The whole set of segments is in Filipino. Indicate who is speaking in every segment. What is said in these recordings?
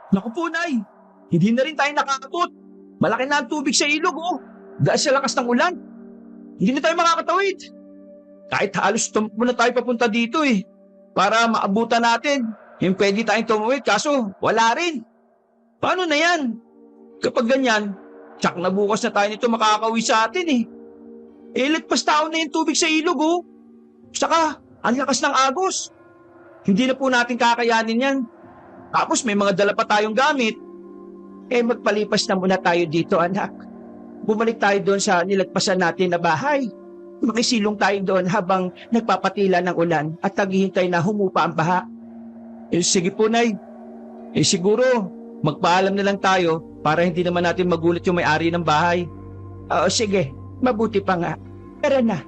Speaker 1: Naku po, Nay. Hindi na rin tayo nakakabot. Malaki na ang tubig sa ilog, oh. Dahil sa lakas ng ulan. Hindi na tayo makakatawid. Kahit halos tumakbo na tayo papunta dito eh. Para maabutan natin. Yung pwede tayong tumawid, kaso wala rin. Paano na yan? Kapag ganyan, tsak na bukas na tayo nito makakauwi sa atin eh. Lagpas tao na yung tubig sa ilog, oh. Saka, ang lakas ng agos. Hindi na po natin kakayanin yan. Tapos may mga dala pa tayong gamit. Magpalipas na muna tayo dito, anak. Bumalik tayo doon sa nilagpasan natin na bahay. Makisilong tayo doon habang nagpapatila ng ulan at naghihintay na humupa ang baha. Sige po, Nay. Siguro, magpaalam na lang tayo para hindi naman natin magulat yung may-ari ng bahay. Sige. Mabuti pa nga. Tara na.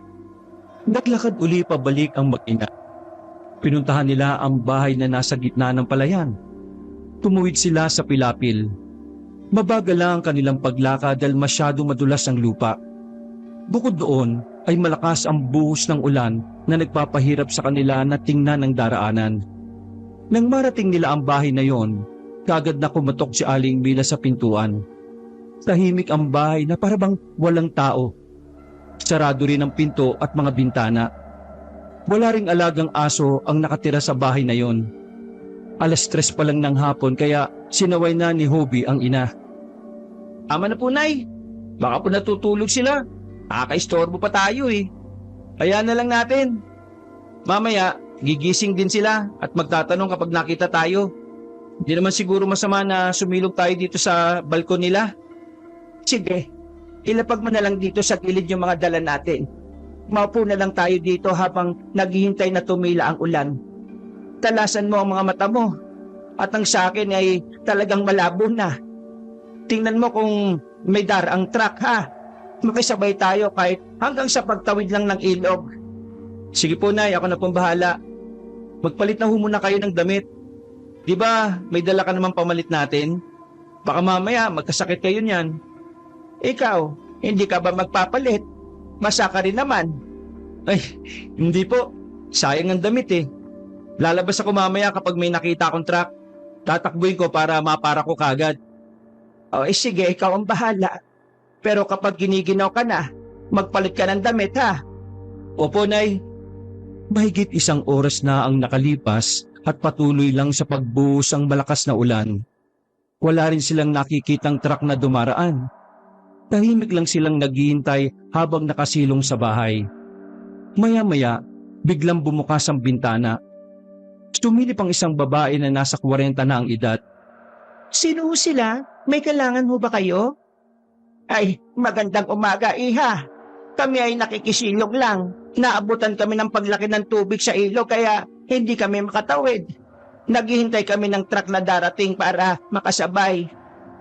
Speaker 2: Naglakad uli pabalik ang mag-ina. Pinuntahan nila ang bahay na nasa gitna ng palayan. Tumuwid sila sa pilapil. Mabagal lang ang kanilang paglakad dahil masyado madulas ang lupa. Bukod doon ay malakas ang buhos ng ulan na nagpapahirap sa kanila na tingnan ang daraanan. Nang marating nila ang bahay na yon, kagad na kumatok si Aling Mila sa pintuan. Tahimik ang bahay na parabang walang tao. Sarado rin ang pinto at mga bintana. Wala ring alagang aso ang nakatira sa bahay na yon. 3:00 pa lang ng hapon kaya sinaway na ni Hobie ang ina.
Speaker 1: Ama na po, Nay. Baka po natutulog sila. Nakakaistorbo pa tayo eh. Kaya na lang natin. Mamaya, gigising din sila at magtatanong kapag nakita tayo. Hindi naman siguro masama na sumilog tayo dito sa balkon nila.
Speaker 3: Sige, ilapag mo na lang dito sa gilid yung mga dala natin. Maupo na lang tayo dito habang naghihintay na tumila ang ulan. Talasan mo ang mga mata mo. At ang sa akin ay talagang malabo na. Tingnan mo kung may ang truck, ha. Makisabay tayo kahit hanggang sa pagtawid lang ng ilog.
Speaker 1: Sige po, Nay, ako na pong bahala. Magpalit na muna kayo ng damit. Di ba may dala ka naman pamalit natin? Baka mamaya magkasakit kayo niyan.
Speaker 3: Ikaw, hindi ka ba magpapalit? Masaka rin naman.
Speaker 1: Ay, hindi po. Sayang ang damit eh. Lalabas ako mamaya kapag may nakita akong truck. Tatakbuhin ko para mapara ko kagad.
Speaker 3: Sige, ikaw ang bahala. Pero kapag giniginaw ka na, magpalit ka ng damit, ha?
Speaker 1: Opo, Nay.
Speaker 2: Mahigit 1 oras na ang nakalipas at patuloy lang sa pagbuhos ang malakas na ulan. Wala rin silang nakikitang truck na dumaraan. Tahimik lang silang naghihintay habang nakasilong sa bahay. Maya-maya, biglang bumukas ang bintana. Sumilip ang isang babae na nasa 40 na ang edad.
Speaker 3: Sino sila? May kailangan mo ba kayo? Ay, magandang umaga, iha. Kami ay nakikisilong lang. Naabutan kami ng paglaki ng tubig sa ilog kaya hindi kami makatawid. Naghihintay kami ng truck na darating para makasabay.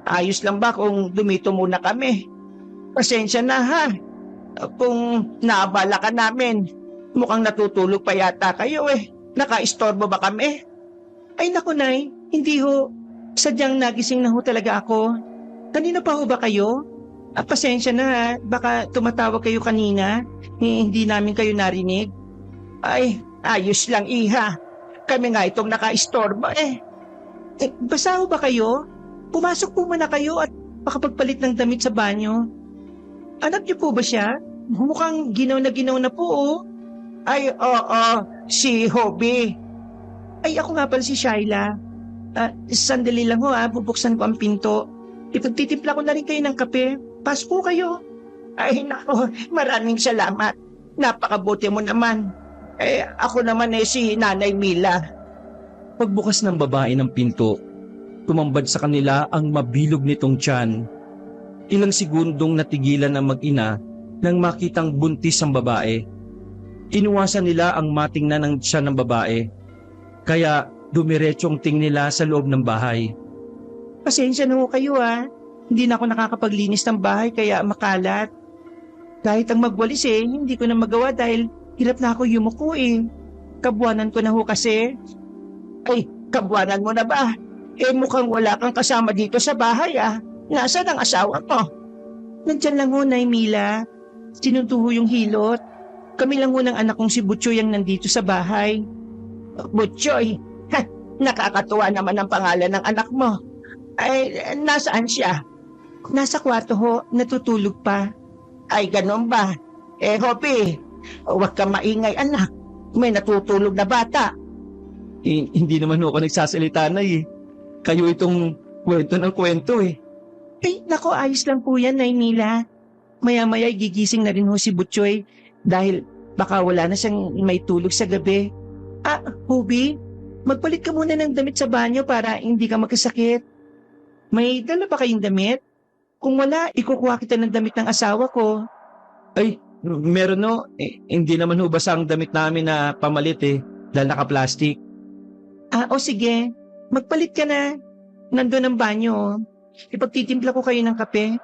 Speaker 3: Ayos lang ba kung dumito muna kami? Pasensya na, ha. Kung naabala ka namin, mukhang natutulog pa yata kayo eh. Nakaistorbo ba kami? Ay naku, Nay, hindi ho. Sadyang nagising na ho talaga ako. Kanina pa ho ba kayo? Pasensya na, ha. Baka tumatawag kayo kanina. Hindi namin kayo narinig. Ay, ayos lang, iha. Kami nga itong nakaistorbo eh. Basa ho ba kayo? Pumasok po muna kayo at makapagpalit ng damit sa banyo. Anak niyo po ba siya? Mukhang ginaw na po, oh. Ay, oo, si Hobie. Ay, ako nga pala si Shyla. Sandali lang ho, bubuksan ko ang pinto. Ipagtitimpla ko na rin kayo ng kape. Pas po kayo. Ay, nako, maraming salamat. Napakabuti mo naman. Ako naman si Nanay Mila.
Speaker 2: Pagbukas ng babae ng pinto, tumambad sa kanila ang mabilog nitong tiyan. Ilang segundong natigilan ang mag-ina nang makitang buntis ang babae. Inuwasan nila ang matingnan ng tiyan ng babae. Kaya dumiretsong ting nila sa loob ng bahay.
Speaker 3: Pasensya na ho kayo, ha. Hindi na ako nakakapaglinis ng bahay kaya makalat. Kahit ang magwalis hindi ko na magawa dahil hirap na ako yumuko eh. Kabuanan ko na ho kasi. Ay, kabuanan mo na ba? Mukhang wala kang kasama dito sa bahay, ah. Nasaan ang asawa mo? Nandyan lang ho, Nay Mila. Sinutuho yung hilot. Kami lang ho ng anak kong si Butchoy ang nandito sa bahay. Butchoy? Nakakatuwa naman ang pangalan ng anak mo. Ay, nasaan siya? Nasa kwarto ho, natutulog pa. Ay, ganun ba? Hopi, huwag ka maingay anak. May natutulog na bata.
Speaker 2: Hindi naman ako nagsasalita na eh. Kayo itong kwento ng kwento eh.
Speaker 3: Ay, nako, ayos lang po yan, Nainila. Maya-maya gigising na rin ho si Butchoy dahil baka wala na siyang may tulog sa gabi. Hobi, magpalit ka muna ng damit sa banyo para hindi ka magkasakit. May dala ba kayong damit? Kung wala, ikukuha kita ng damit ng asawa ko.
Speaker 2: Ay, meron no. Hindi naman ho basa ang damit namin na pamalit eh. Dahil naka-plastic.
Speaker 3: O sige, magpalit ka na. Nandun ang banyo. Ipagtitimpla ko kayo ng kape.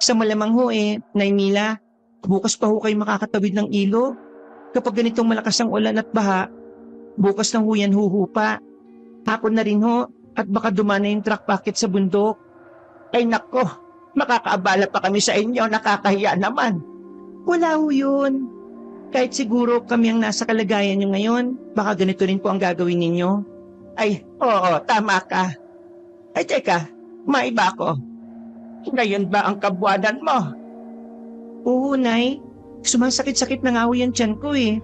Speaker 3: Sa malamang ho Nainila, bukas pa ho kayo makakatawid ng ilog. Kapag ganitong malakas ang ulan at baha, bukas na ho yan huhupa. Hapon na rin ho, at baka dumana yung truck packet sa bundok. Ay nako, makakaabala pa kami sa inyo, nakakahiya naman. Wala ho yun. Kahit siguro kami ang nasa kalagayan nyo ngayon, baka ganito rin po ang gagawin ninyo. Ay, oo, tama ka. Ay, teka, maiba ko. Ngayon ba ang kabuwanan mo? Oo, Nay. Sumasakit-sakit na nga ho yung tiyan ko eh.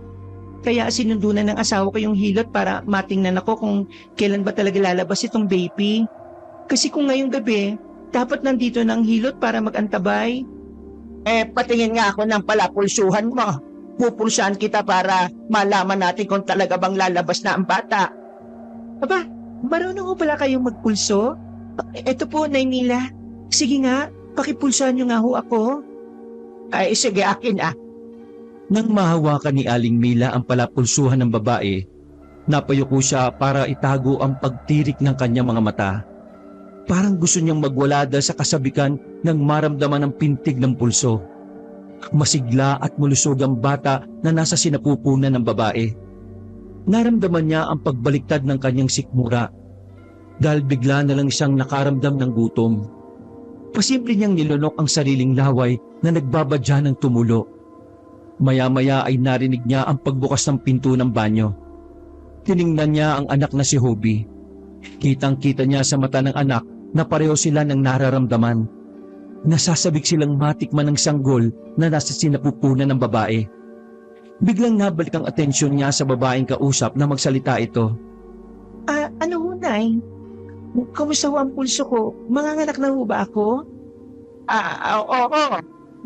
Speaker 3: Kaya sinundunan ng asawa ko yung hilot para matingnan ako kung kailan ba talaga lalabas itong baby. Kasi kung ngayong gabi, dapat nandito na ang hilot para mag-antabay. Patingin nga ako ng palapulsuhan mo. Pupulsahan kita para malaman natin kung talaga bang lalabas na ang bata. Aba, marunong ho pala kayong magpulso? Eto po, Nainila. Sige nga, pakipulsahan niyo nga ho ako. Ay, sige, akin
Speaker 2: Nang mahawakan ni Aling Mila ang palapulsuhan ng babae, napayuko siya para itago ang pagtirik ng kanyang mga mata. Parang gusto niyang magwalada sa kasabikan nang maramdaman ang pintig ng pulso. Masigla at malusog ang bata na nasa sinapupunan ng babae. Naramdaman niya ang pagbaliktad ng kanyang sikmura dahil bigla na lang siyang nakaramdam ng gutom. Pasimple niyang nilunok ang sariling laway na nagbabadya ng tumulo. Maya-maya ay narinig niya ang pagbukas ng pinto ng banyo. Tiningnan niya ang anak na si Hobie. Kitang-kita niya sa mata ng anak na pareho sila ng nararamdaman. Nasasabik silang matikman ng sanggol na nasa sinapupunan ng babae. Biglang nabalik ang atensyon niya sa babaeng kausap na magsalita ito.
Speaker 3: Ano ho, Nay? Kamusta ho ang pulso ko? Manganganak na ho ba ako? Oo.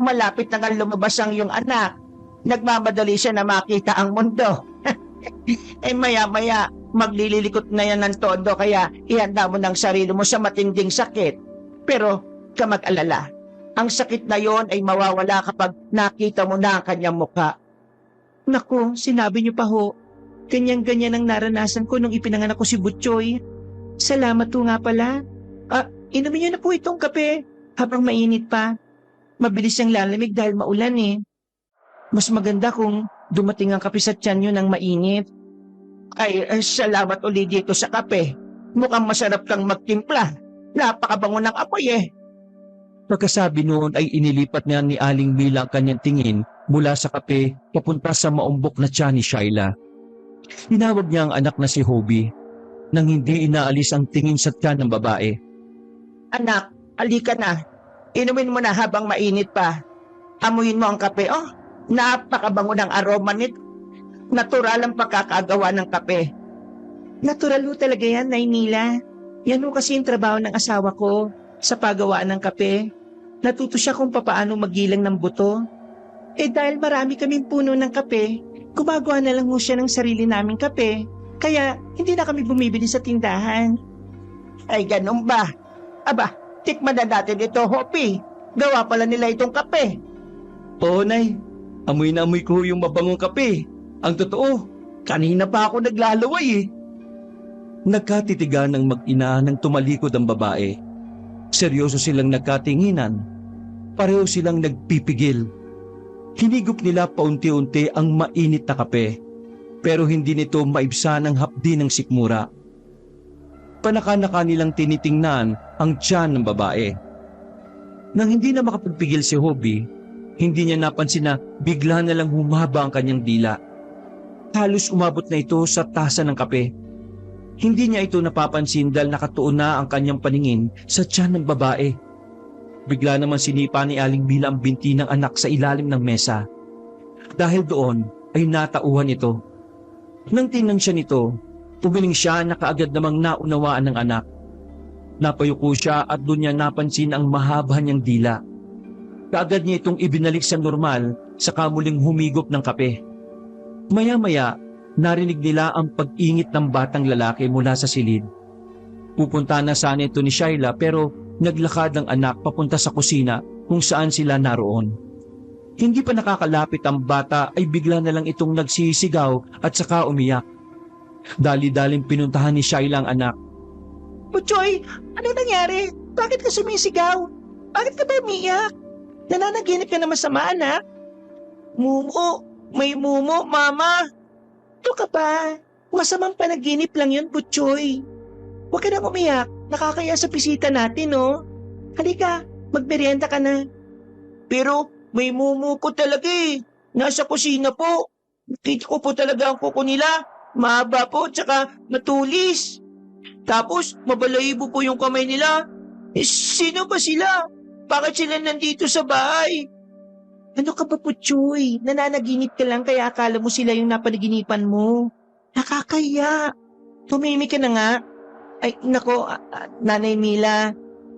Speaker 3: Malapit na nga lumabas ang iyong anak. Nagmamadali siya na makita ang mundo. Maya-maya, maglililikot na yan ng todo kaya ihanda mo ng sarili mo sa matinding sakit. Pero, ka mag-alala. Ang sakit na yon ay mawawala kapag nakita mo na ang kanyang mukha. Naku, sinabi niyo pa ho. Ganyan-ganyan ang naranasan ko nung ipinanganak ko si Butchoy. Salamat ho nga pala. Inumin niyo na po itong kape habang mainit pa. Mabilis siyang lalamig dahil maulan eh. Mas maganda kung dumating ang kape sa tiyan niyo ng mainit. Ay, salamat ulit dito sa kape. Mukhang masarap kang magtimpla. Napakabango ng apoy eh.
Speaker 2: Pagkasabi noon ay inilipat niya ni Aling Mila ang kanyang tingin mula sa kape papunta sa maumbok na tiyan ni Shaila. Tinawag niya ang anak na si Hobie nang hindi inaalis ang tingin sa tiyan ng babae.
Speaker 3: Anak, halika na. Inumin mo na habang mainit pa. Amuyin mo ang kape. Napakabango ng aroma nito. Natural ang pagkakagawa ng kape. Natural ho talaga yan, Nainila. Yan ho kasi yung trabaho ng asawa ko sa paggawaan ng kape. Natuto siya kung papaano magilang ng buto. Dahil marami kaming puno ng kape, gumagawa na lang ho siya ng sarili naming kape. Kaya hindi na kami bumibili sa tindahan. Ay, ganun ba? Aba, tikman na natin ito, Hopi. Gawa pala nila itong kape.
Speaker 2: Oo, Nay. Amoy na amoy ko yung mabangong kape. Ang totoo, kanina pa ako naglalaway eh. Nagkatitigan ng mag-ina nang tumalikod ang babae. Seryoso silang nagkatinginan. Pareho silang nagpipigil. Hinigop nila paunti-unti ang mainit na kape. Pero hindi nito maibsan ang hapdi ng sikmura. Panaka-naka nilang tinitingnan ang tiyan ng babae. Nang hindi na makapagpigil si Hobie, hindi niya napansin na bigla na lang humaba ang kanyang dila. Halos umabot na ito sa tasa ng kape. Hindi niya ito napapansin dahil nakatuon na ang kanyang paningin sa tiyan ng babae. Bigla naman sinipa ni Aling Mila ang binti ng anak sa ilalim ng mesa. Dahil doon ay natauhan ito. Nang tingnan siya nito, umiling siya na kaagad namang naunawaan ng anak. Napayuko siya at doon niya napansin ang mahaba niyang dila. Kaagad niya itong ibinalik sa normal saka muling humigop ng kape. Maya-maya, narinig nila ang pag-ingit ng batang lalaki mula sa silid. Pupunta na sana ito ni Shaila pero naglakad ang anak papunta sa kusina kung saan sila naroon. Hindi pa nakakalapit ang bata ay bigla na lang itong nagsisigaw at saka umiyak. Dali-daling pinuntahan ni Shaila ang anak.
Speaker 3: Butchoy, ano nangyari? Bakit ka sumisigaw? Bakit ka ba umiyak? Nananaginip ka na masama, anak? Mumo, may mumo, mama. Ito ka ba? Masamang panaginip lang yun, Butchoy. Huwag ka nang umiyak. Nakakaya sa bisita natin, no? Halika, magmerienda ka na. Pero may mumu ko talaga eh. Nasa kusina po. Kita ko po talaga ang kuko nila. Mahaba po, tsaka matulis. Tapos, mabalahibo po yung kamay nila. Sino ba sila? Bakit sila nandito sa bahay? Ano ka ba, Butchoy? Nananaginip ka lang kaya akala mo sila yung napanaginipan mo. Nakakaya. Tumimik ka na nga. Ay, nako, Nanay Mila.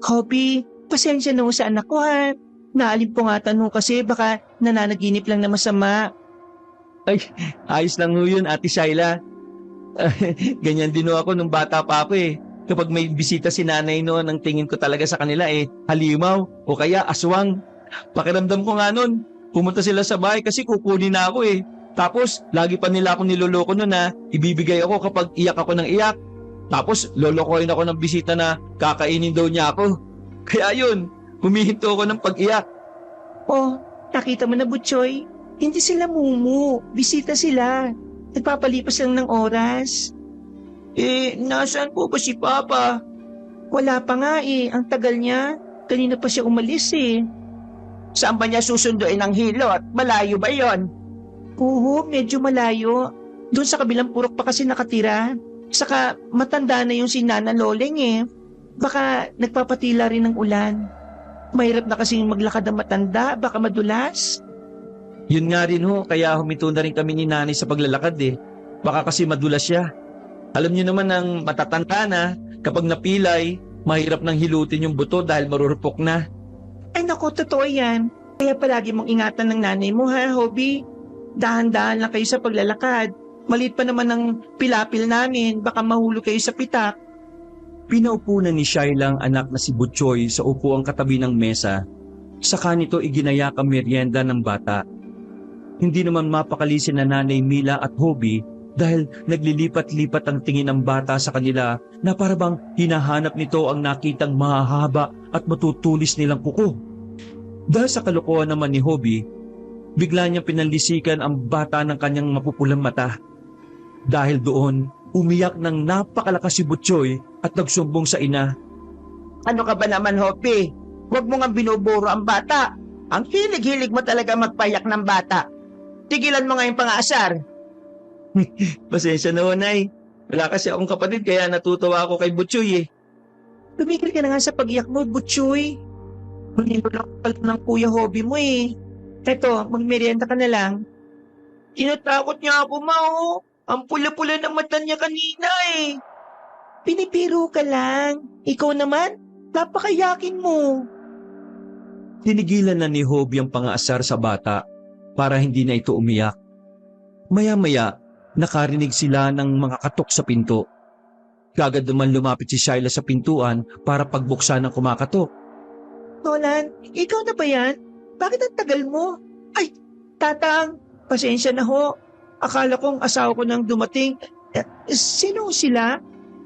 Speaker 3: Hobby, pasensya na ho sa anak ko ha. Naalimpungatan ho kasi baka nananaginip lang na masama.
Speaker 2: Ay, ayos lang ho yun, Ate Shaila. Ganyan din ho ako nung bata pa ako eh. Kapag may bisita si nanay noon, ang tingin ko talaga sa kanila eh, halimaw o kaya aswang. Pakiramdam ko nga noon, pumunta sila sa bahay kasi kukunin na ako eh. Tapos, lagi pa nila ako niloloko noon na ibibigay ako kapag iyak ako ng iyak. Tapos, lolokohin ako ng bisita na kakainin daw niya ako. Kaya yun, humihinto ako ng pag-iyak.
Speaker 3: Oh, nakita mo na, Butchoy? Hindi sila mumu. Bisita sila. Nagpapalipas lang ng oras. Nasaan po ba si Papa? Wala pa nga eh. Ang tagal niya. Kanina pa siya umalis eh. Saan ba niya susunduin ang hilot? Malayo ba yon? Oo, medyo malayo. Doon sa kabilang purok pa kasi nakatira. Saka matanda na yung si Nana Loleng eh. Baka nagpapatila rin ng ulan. Mahirap na kasing maglakad ang matanda. Baka madulas.
Speaker 2: Yun nga rin ho, kaya huminto na rin kami ni nanay sa paglalakad eh. Baka kasi madulas siya. Alam niyo naman ang matatanda na, kapag napilay, mahirap nang hilutin yung buto dahil marurupok na.
Speaker 3: Ay naku, totoo yan. Kaya palagi mong ingatan ng nanay mo ha, Hobby. Dahan-dahan lang kayo sa paglalakad. Maliit pa naman ang pilapil namin, baka mahulog kayo sa pitak.
Speaker 2: Pinaupo na ni Shaila ang anak na si Butchoy sa upuang katabi ng mesa. Saka nito iginayak ang merienda ng bata. Hindi naman mapakali na Nanay Mila at Hobby dahil naglilipat-lipat ang tingin ng bata sa kanila na parabang hinahanap nito ang nakitang mahahaba at matutulis nilang kuko. Dahil sa kalokohan naman ni Hobby, bigla niyang pinanlisikan ang bata ng kanyang mapupulang mata. Dahil doon, umiyak ng napakalakas si Butchoy at nagsumbong sa ina.
Speaker 3: Ano ka ba naman, Hobby? Huwag mo nga binuburo ang bata. Ang hilig-hilig mo talaga magpayak ng bata. Tigilan mo nga yung pang-aasar.
Speaker 2: Pasensya na ho, Nay. Wala kasi akong kapatid kaya natutuwa ako kay Butchoy eh.
Speaker 3: Tumigil ka na nga sa pag-iyak mo, Butchoy. Manilulak pala ng kuya Hobby mo eh. Eto, magmerienda ka na lang. Tinatakot niya ako, Ma, oh. Ang pula-pula ng mata niya kanina eh. Pinipiro ka lang. Ikaw naman, napakayakin mo.
Speaker 2: Tinigilan na ni Hobby ang pang-aasar sa bata para hindi na ito umiyak. Maya-maya, nakarinig sila ng mga katok sa pinto. Kagad naman lumapit si Shaila sa pintuan para pagbuksan ng kumakatok.
Speaker 3: Nolan, ikaw na ba yan? Bakit ang tagal mo? Ay, Tatang, pasensya na ho. Akala kong asawa ko nang dumating. Sino sila?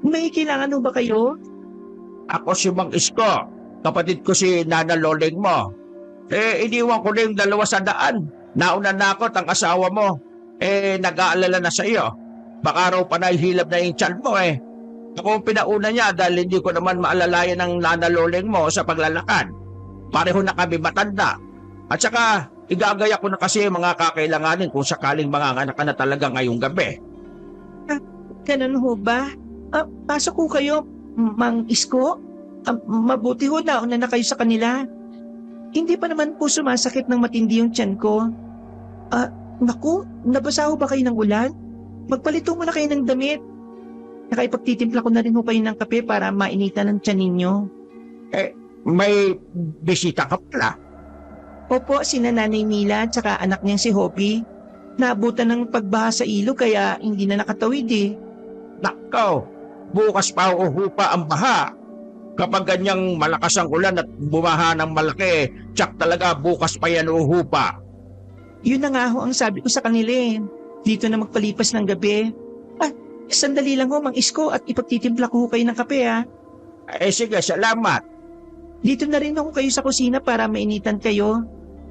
Speaker 3: May kailangan ho ba kayo?
Speaker 1: Ako si Mang Isko. Kapatid ko si Nana Loleng mo. Iniwan ko na yung 200. Nauna na ako ang asawa mo. Nag-aalala na sa iyo. Baka raw panahilap na yung tiyan mo eh. Ako ang pinauna niya dahil hindi ko naman maalalayan ng Nana Loleng mo sa paglalakad. Pareho na kami matanda. At saka, igagaya ko na kasi mga kakailanganin kung sakaling manganganak ka na talaga ngayong gabi.
Speaker 3: Ganun ho ba? Pasok ko kayo, Mang Isko. Mabuti ho nauna na kayo sa kanila. Hindi pa naman po sumasakit ng matindi yung tiyan ko. Naku, nabasa ho ba kayo ng ulan? Magpalito muna kayo ng damit. Nakaipagtitimpla ko na rin ho kayo ng kape para mainitan ng tiyan ninyo.
Speaker 1: May bisita ka pala.
Speaker 3: Opo, sina Nanay Mila at saka anak niyang si Hopi. Naabutan ng pagbaha sa ilog kaya hindi na nakatawid eh.
Speaker 1: Nakaw, bukas pa uhupa ang baha. Kapag ganyang malakas ang ulan at bumaha ng malaki, tsak talaga bukas pa yan uhupa.
Speaker 3: Yun na nga ho ang sabi ko sa kanila eh. Dito na magpalipas ng gabi. Sandali lang ho, Mang Isko, at ipagtitimpla ko ho kayo ng kape ha.
Speaker 1: Sige, salamat.
Speaker 3: Dito na rin ako kayo sa kusina para mainitan kayo.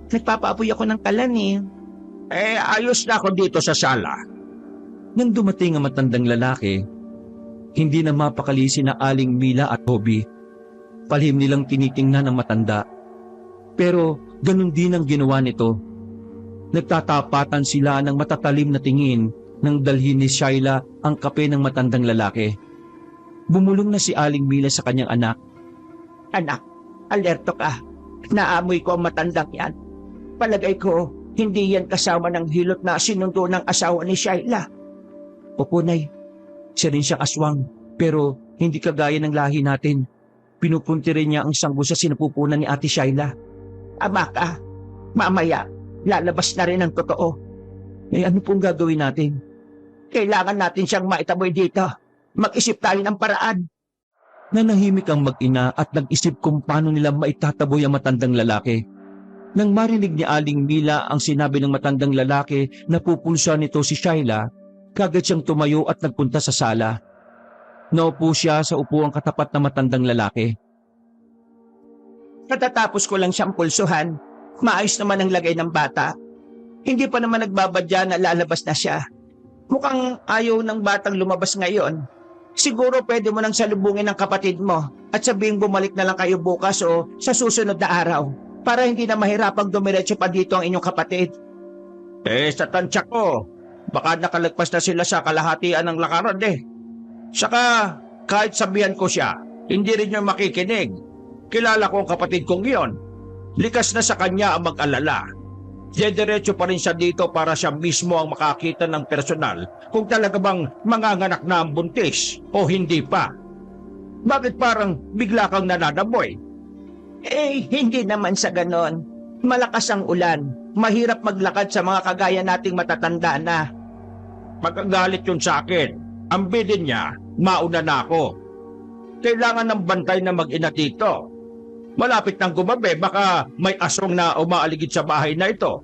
Speaker 3: Nagpapaapoy ako ng kalan eh.
Speaker 1: Ayos na ako dito sa sala.
Speaker 2: Nang dumating ang matandang lalaki, hindi na mapakali sina Aling Mila at Hobi. Palihim nilang tinitingnan ang matanda. Pero ganun din ang ginawa nito. Nagtatapatan sila ng matatalim na tingin nang dalhin ni Shaila ang kape ng matandang lalaki. Bumulong na si Aling Mila sa kanyang anak.
Speaker 3: Anak, alerto ka. Naamoy ko ang matandang yan. Palagay ko, hindi yan kasama ng hilot na sinundo ng asawa ni Shaila.
Speaker 2: Opo, Nay. Siya rin siyang aswang, pero hindi kagaya ng lahi natin. Pinupunti rin niya ang sanggo sa sinapupunan ni Ate Shaila.
Speaker 3: Ama ka, mamaya, lalabas na rin ang totoo.
Speaker 2: Ano pong gagawin natin?
Speaker 3: Kailangan natin siyang maitaboy dito. Mag-isip tayo ng paraan.
Speaker 2: Nanahimik ang mag-ina at nag-isip kung paano nila maitataboy ang matandang lalaki. Nang marinig ni Aling Mila ang sinabi ng matandang lalaki na pupulsa nito si Shaila, kagad siyang tumayo at nagpunta sa sala. Naupo siya sa upuang katapat na matandang lalaki.
Speaker 3: Katatapos ko lang siyang pulsuhan, maayos naman ang lagay ng bata. Hindi pa naman nagbabadya na lalabas na siya. Mukhang ayaw ng batang lumabas ngayon. Siguro pwede mo nang salubungin ang kapatid mo at sabihin bumalik na lang kayo bukas o sa susunod na araw para hindi na mahirapang dumiretso pa dito ang inyong kapatid.
Speaker 1: Sa tansya ko, baka nakalagpas na sila sa kalahatian ng lakaran eh. Saka, kahit sabihan ko siya, hindi rin niya makikinig. Kilala ko ang kapatid kong iyon. Likas na sa kanya ang mag-alala. Diretso pa rin siya dito para siya mismo ang makakita ng personal kung talaga bang manganganak na ang buntis o hindi pa. Bakit parang bigla kang nananaboy?
Speaker 3: Hindi naman sa ganon. Malakas ang ulan. Mahirap maglakad sa mga kagaya nating matatanda na.
Speaker 1: Magagalit yun sa akin. Ang bidin niya, mauna na ako. Kailangan ng bantay na mag-ina dito. Malapit nang gumabi, baka may aswang na umaaligid sa bahay na ito.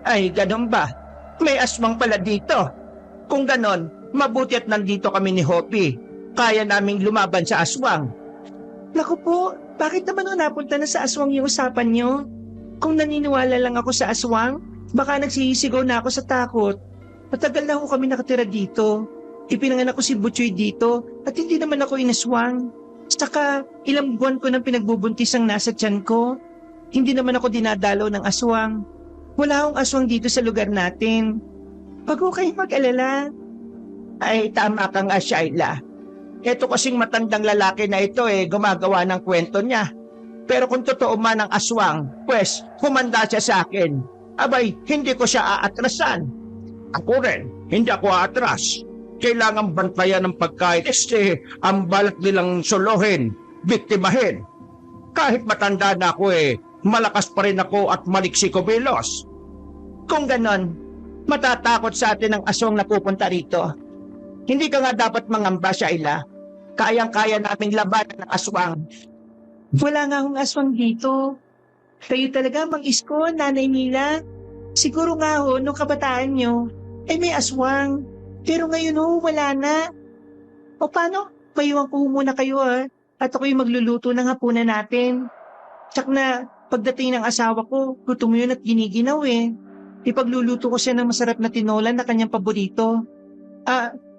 Speaker 3: Ay, ganon ba? May aswang pala dito. Kung ganon, mabuti at nandito kami ni Hopi. Kaya naming lumaban sa aswang. Naku po, bakit naman napunta na sa aswang yung usapan nyo? Kung naniniwala lang ako sa aswang, baka nagsisigaw na ako sa takot. Matagal na ako kami nakatira dito. Ipinanganak ko si Butchoy dito at hindi naman ako inaswang. Saka ilang buwan ko nang pinagbubuntis ang nasa tiyan ko. Hindi naman ako dinadalaw ng aswang. Wala akong aswang dito sa lugar natin. Wag ko kayong mag-alala. Ay, tama ka nga, Shaila. Ito kasing matandang lalaki na ito gumagawa ng kwento niya. Pero kung totoo man ang aswang, pues, humanda siya sa akin. Abay, hindi ko siya aatrasan.
Speaker 1: Ako rin, hindi ako aatras. Kailangan bantayan ng pagkain ang balat nilang solohin, biktimahin. Kahit matanda na ako malakas pa rin ako at maliksi kumilos.
Speaker 3: Kung ganon, matatakot sa atin ang aswang na pupunta rito. Hindi ka nga dapat mangamba, Shaila. Kayang-kaya naming labanan ng aswang. Wala nga akong aswang dito. Kayo talaga, Mang Isko, Nanay Mila. Siguro nga nung kabataan nyo, may aswang. Pero ngayon wala na. O paano? Payuhan ko muna kayo at ako'y magluluto ng hapunan natin. Tsak na pagdating ng asawa ko, gutom yun at giniginaw Ipagluluto ko siya ng masarap na tinola na kanyang paborito.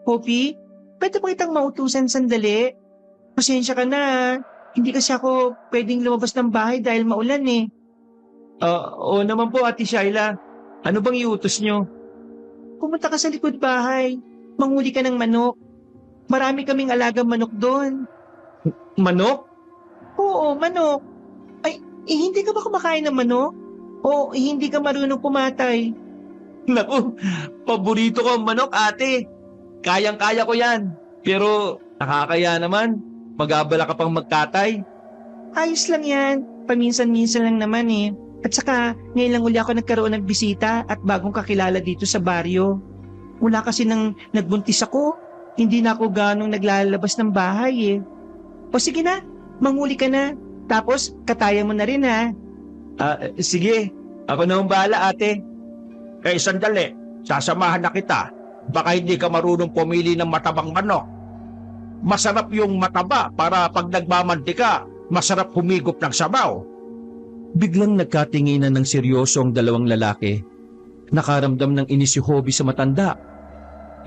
Speaker 3: Hopi, pwede ba kitang mautusan sandali? Pasensya ka na Hindi kasi ako pwedeng lumabas ng bahay dahil maulan Oo naman po, Ate Shaila. Ano bang iutos nyo? Pumunta ka sa likod bahay. Manghuli ka ng manok. Marami kaming alagang manok doon.
Speaker 1: Manok?
Speaker 3: Oo, manok. Ay, hindi ka ba kumakain ng manok? O hindi ka marunong pumatay?
Speaker 1: Naku, paborito ko ang manok, ate. Kayang-kaya ko yan. Pero nakakaya naman. Mag-abala ka pang magkatay.
Speaker 3: Ayos lang yan. Paminsan-minsan lang naman eh. At saka, ngayon lang uli ako nagkaroon ng bisita at bagong kakilala dito sa baryo. Mula kasi nang nagbuntis ako, hindi na ako ganong naglalabas ng bahay eh. O sige na, manghuli ka na. Tapos, katayan mo na rin ha.
Speaker 1: Sige, ako na ang bahala, ate. Sandali. Sasamahan na kita. Baka hindi ka marunong pumili ng matabang manok. Masarap yung mataba para pag nagmamantika, masarap humigop ng sabaw.
Speaker 2: Biglang nagkatinginan ng seryoso ang dalawang lalaki. Nakaramdam ng inis si Hobie sa matanda.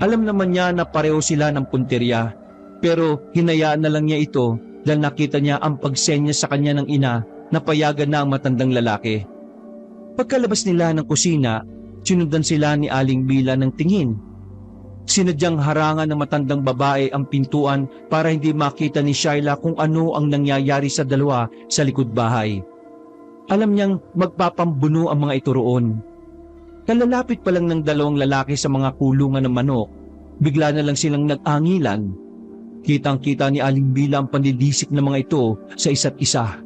Speaker 2: Alam naman niya na pareho sila ng punteriya, pero hinayaan na lang niya ito dahil nakita niya ang pagsenya sa kanya ng ina na payagan na ang matandang lalaki. Pagkalabas nila ng kusina, sinundan sila ni Aling Mila ng tingin. Sinadyang harangan ng matandang babae ang pintuan para hindi makita ni Shyla kung ano ang nangyayari sa dalawa sa likod bahay. Alam niyang magpapambuno ang mga ito roon. Kalalapit pa lang ng dalawang lalaki sa mga kulungan ng manok, bigla na lang silang nag-angilan. Kitang-kita ni Aling Mila ang pandidisik ng mga ito sa isa't isa.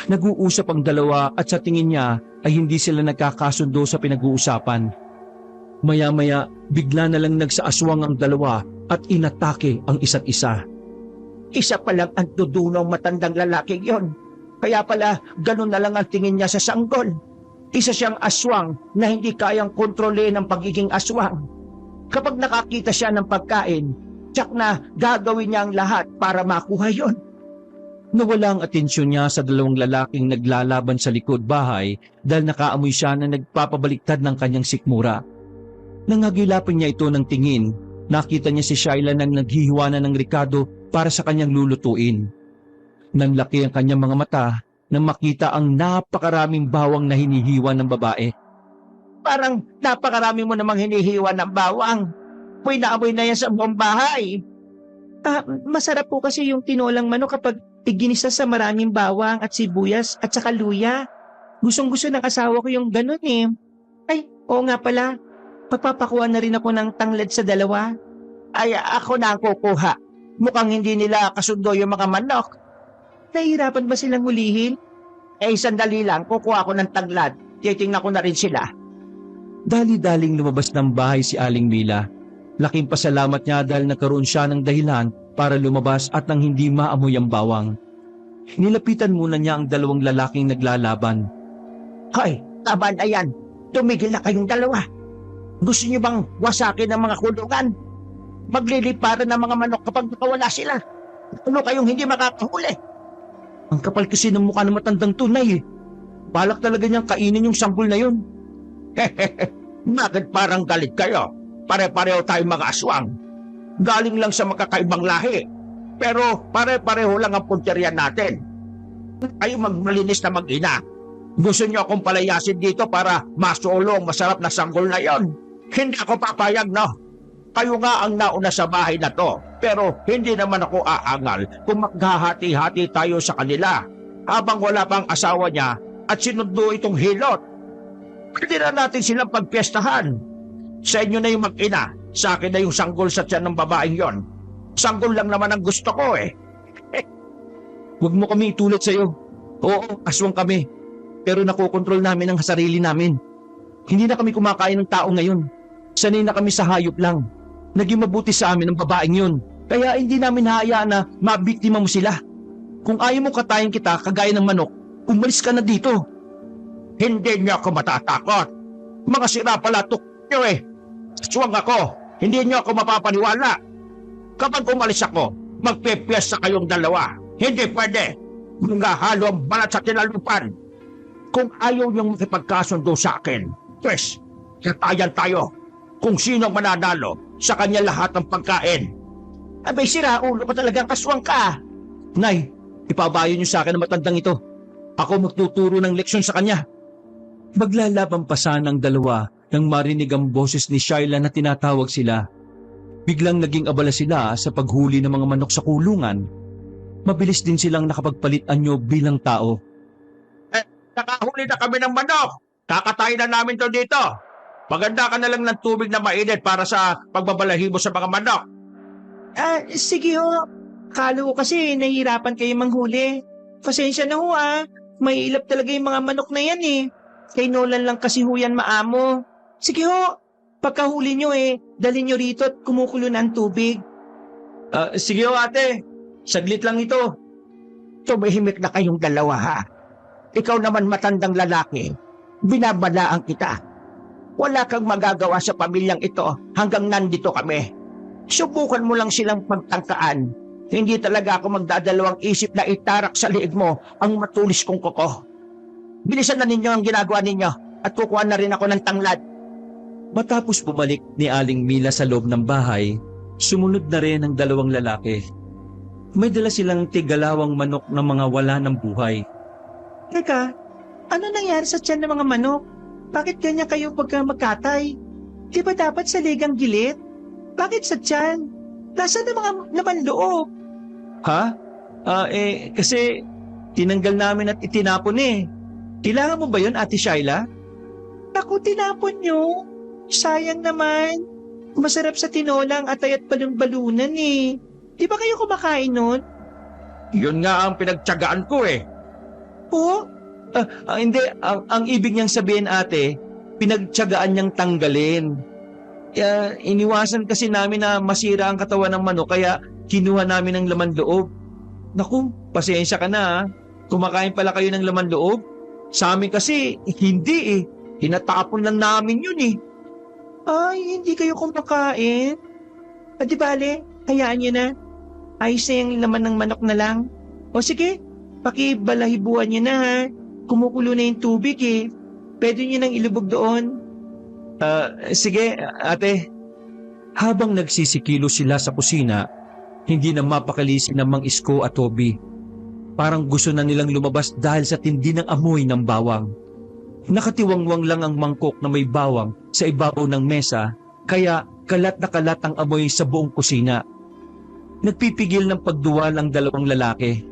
Speaker 2: Nag-uusap ang dalawa at sa tingin niya ay hindi sila nagkakasundo sa pinag-uusapan. Maya-maya, bigla na lang nagsaaswang ang dalawa at inatake ang isa't isa.
Speaker 3: Isa pa lang ang tudunong matandang lalaki yon. Kaya pala, ganun na lang ang tingin niya sa sanggol. Isa siyang aswang na hindi kayang kontrolin ang pagiging aswang. Kapag nakakita siya ng pagkain, tiyak na gagawin niya ang lahat para makuha yon.
Speaker 2: Nawala ang atensyon niya sa dalawang lalaking naglalaban sa likod bahay dahil nakaamoy siya na nagpapabaliktad ng kanyang sikmura. Nangagilapan niya ito ng tingin, nakita niya si Shyla nang naghihiwanan ng Ricardo para sa kanyang lulutuin. Nanlaki ang kanyang mga mata nang makita ang napakaraming bawang na hinihiwa ng babae.
Speaker 3: Parang napakarami mo namang hinihiwa ng bawang. Amoy na amoy na yan sa buong bahay. Masarap po kasi yung tinolang manok kapag iginisa sa maraming bawang at sibuyas at saka luya. Gustong-gusto ng asawa ko yung ganun eh. Ay, oo nga pala. Papapakuha na rin ako ng tanglad sa dalawa. Ay, ako na ang kukuha. Mukhang hindi nila kasundo yung mga manok. Nahihirapan ba silang hulihin? Sandali lang. Kukuha ako ng tanglad. Titingnan ko na rin sila.
Speaker 2: Dali-daling lumabas ng bahay si Aling Mila. Laking pasalamat niya dahil nagkaroon siya ng dahilan para lumabas at nang hindi maamoy ang bawang. Nilapitan muna niya ang dalawang lalaking naglalaban.
Speaker 3: Hoy, tama na yan. Tumigil na kayong dalawa. Gusto niyo bang wasakin ang mga kulungan? Magliliparan ng mga manok kapag nakawala sila. Ano kayong hindi makakahuli?
Speaker 2: Ang kapal kasi ng mukha ng matandang tunay eh. Balak talaga niyang kainin yung sanggol na yun.
Speaker 1: Bakit parang galit kayo? Pare-pareho tayong mga aswang. Galing lang sa magkakaibang lahi. Pero pare-pareho lang ang punteriya natin. Kayo magmalinis na mag-ina. Gusto niyo akong palayasin dito para masulo ang masarap na sanggol na yon? Hindi ako papayag, no? Kayo nga ang nauna sa bahay na to. Pero hindi naman ako aangal kung maghahati-hati tayo sa kanila habang wala pang asawa niya at sinundo itong hilot. Pwede na natin silang pagpiestahan. Sa inyo na yung mag-ina, sa akin na yung sanggol sa tiyan ng babaeng yon. Sanggol lang naman ang gusto ko eh.
Speaker 2: Huwag mo kami itulad sa'yo. Oo, aswang kami. Pero nakokontrol namin ang sarili namin. Hindi na kami kumakain ng tao ngayon. Sanay na kami sa hayop lang. Naging mabuti sa amin ang babaeng yun. Kaya hindi namin hayaan na mabiktima mo sila. Kung ayaw mo katayin kita kagaya ng manok, umalis ka na dito.
Speaker 1: Hindi niyo ako matatakot. Mga sira palatok niyo eh. Aswang ako. Hindi niyo ako mapapaniwala. Kapag umalis ako, magpipiyesta kayong dalawa. Hindi pwede. Manghahalo ang balat sa tinalupan. Kung ayaw niyong makipagkasundo sa akin, pues, katayan tayo. Kung sino ang mananalo, sa kanya lahat ng pagkain.
Speaker 3: Abay, sira ulo ko talagang kaswang ka.
Speaker 2: Nay, ipabayo niyo sa akin ang matandang ito. Ako magtuturo ng leksyon sa kanya. Maglalaban pa sana ang dalawa nang marinig ang boses ni Shyla na tinatawag sila. Biglang naging abala sila sa paghuli ng mga manok sa kulungan. Mabilis din silang nakapagpalit anyo bilang tao.
Speaker 1: Nakahuli na kami ng manok. Kakatayin na namin to dito. Maganda ka na lang ng tubig na mainit para sa pagbabalahibo sa mga manok.
Speaker 3: Sige ho. Akala ko kasi nahihirapan kayo manghuli. Pasensya na ho May ilap talaga yung mga manok na yan eh. Kay Nolan lang kasi ho yan maamo. Sige ho. Pagkahuli nyo dalhin nyo rito at kumukulo na ang tubig.
Speaker 1: Sige ho ate. Saglit lang ito.
Speaker 3: Tumahimik na kayong dalawa ha. Ikaw naman matandang lalaki. Binabalaan kita. Wala kang magagawa sa pamilyang ito hanggang nandito kami. Subukan mo lang silang pagtangkaan. Hindi talaga ako magdadalawang isip na itarak sa liig mo ang matulis kong kuko. Bilisan na ninyo ang ginagawa ninyo at kukuha na rin ako ng tanglad.
Speaker 2: Matapos bumalik ni Aling Mila sa loob ng bahay, sumunod na rin ang dalawang lalaki. May dala silang tigalawang manok na mga wala ng buhay.
Speaker 3: Teka, ano nangyari sa tiyan ng mga manok? Bakit ganyan kayo pagka magkatay? Di ba dapat sa ligang gilid? Bakit sa tiyan? Nasaan ang mga laman loob?
Speaker 2: Ha? Kasi tinanggal namin at itinapon eh. Kailangan mo ba yun, Ate Shaila?
Speaker 3: Naku, tinapon nyo. Sayang naman. Masarap sa tinolang atay at balon-balunan eh. Di ba kayo kumakain nun?
Speaker 1: Yun nga ang pinagtiyagaan ko eh.
Speaker 3: Po?
Speaker 2: Hindi. Ang ibig niyang sabihin, ate, pinagtiyagaan niyang tanggalin. Iniwasan kasi namin na masira ang katawan ng manok kaya kinuha namin ng laman loob. Naku, pasensya ka na. Kumakain pala kayo ng laman loob? Sa amin kasi, hindi eh. Tinatapon lang namin yun eh.
Speaker 3: Ay, hindi kayo kumakain? Di bale, hayaan niyo na. Ayos na yung laman ng manok na lang. O sige, pakibalahibuan niyo na ha. Kumukulo na yung tubig eh. Pwede niyo nang ilubog doon.
Speaker 2: Sige, ate. Habang nagsisikilo sila sa kusina, hindi na mapakalisin ng Mang Isko at Toby. Parang gusto na nilang lumabas dahil sa tindi ng amoy ng bawang. Nakatiwangwang lang ang mangkok na may bawang sa ibabaw ng mesa, kaya kalat na kalat ang amoy sa buong kusina. Nagpipigil ng pagduwal ang dalawang lalaki.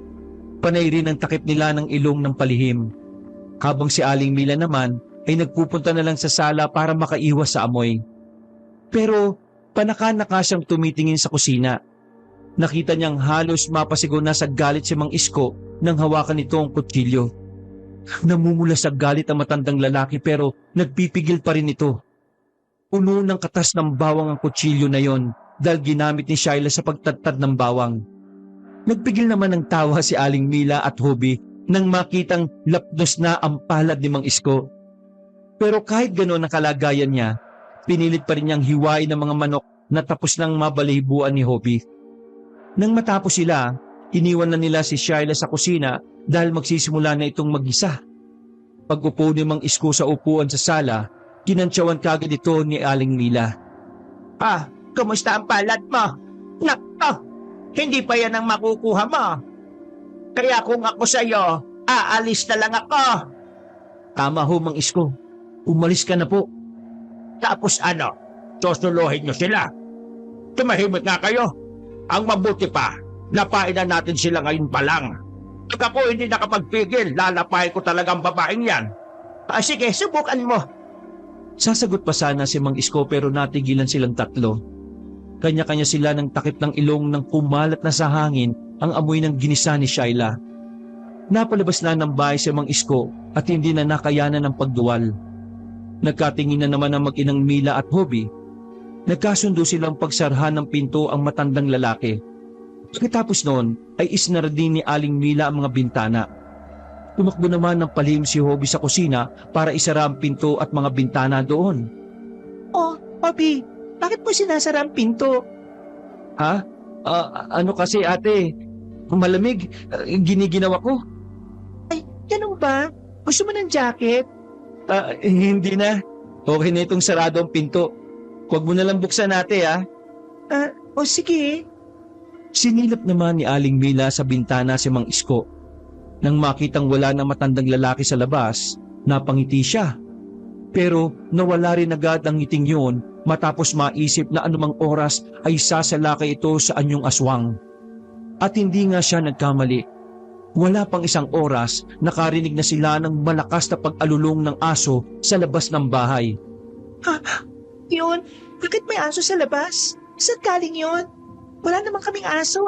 Speaker 2: Panay rin ang takip nila ng ilong ng palihim. Habang si Aling Mila naman ay nagpupunta na lang sa sala para makaiwas sa amoy. Pero panaka-naka siyang tumitingin sa kusina. Nakita niyang halos mapasigaw na sa galit si Mang Isko nang hawakan nito ang kutsilyo. Namumula sa galit ang matandang lalaki pero nagpipigil pa rin ito. Puno ng katas ng bawang ang kutsilyo na yon dahil ginamit ni Shaila sa pagtadtad ng bawang. Nagpigil naman ng tawa si Aling Mila at Hobby nang makitang lapnos na ang palad ni Mang Isko. Pero kahit gano'n ang kalagayan niya, pinilit pa rin niyang hiwain ng mga manok na tapos nang mabalihibuan ni Hobby. Nang matapos sila, iniwan na nila si Shaila sa kusina dahil magsisimula na itong mag-isa. Pag-upo ni Mang Isko sa upuan sa sala, kinantsawan kagad ito ni Aling Mila.
Speaker 3: Kumusta ang palad mo? Nako, hindi pa yan ang makukuha mo. Kaya kung ako sa'yo, aalis na lang ako.
Speaker 2: Tama ho, Mang Isko. Umalis ka na po.
Speaker 1: Tapos ano? Susuluhin nyo sila. Tumahimik nga kayo. Ang mabuti pa, lapain na natin sila ngayon pa lang. Pag ako hindi nakapagpigil, lalapain ko talaga ang babaeng yan.
Speaker 3: Sige, subukan mo.
Speaker 2: Sasagot pa sana si Mang Isko pero natigilan silang tatlo. Kanya-kanya sila ng takip ng ilong ng kumalat na sa hangin ang amoy ng ginisa ni Shaila. Napalabas na ng bahay si Mang Isko at hindi na nakayanan ng pagduwal. Nagkatingin na naman ang mag-inang Mila at Hobby. Nagkasundo silang pagsarhan ng pinto ang matandang lalaki. Pagkatapos noon ay isnara din ni Aling Mila ang mga bintana. Tumakbo naman ng palihim si Hobby sa kusina para isara ang pinto at mga bintana doon.
Speaker 3: Oh, Hobby, bakit mo sinasara ang pinto?
Speaker 2: Ha? Ano kasi ate? Malamig, giniginawa ko.
Speaker 3: Ay, ganun ba? Gusto mo ng jacket?
Speaker 2: Hindi na. Okay na itong sarado ang pinto. Huwag mo na lang buksan ate
Speaker 3: Sige.
Speaker 2: Sinilap naman ni Aling Mila sa bintana si Mang Isko. Nang makitang wala na matandang lalaki sa labas, napangiti siya. Pero nawala rin agad ang ngiting yun matapos maisip na anumang oras ay sasalakay ito sa anyong aswang. At hindi nga siya nagkamali. Wala pang isang oras, nakarinig na sila ng malakas na pag-alulong ng aso sa labas ng bahay.
Speaker 3: Yun, bakit may aso sa labas? Saan galing yun? Wala naman kaming aso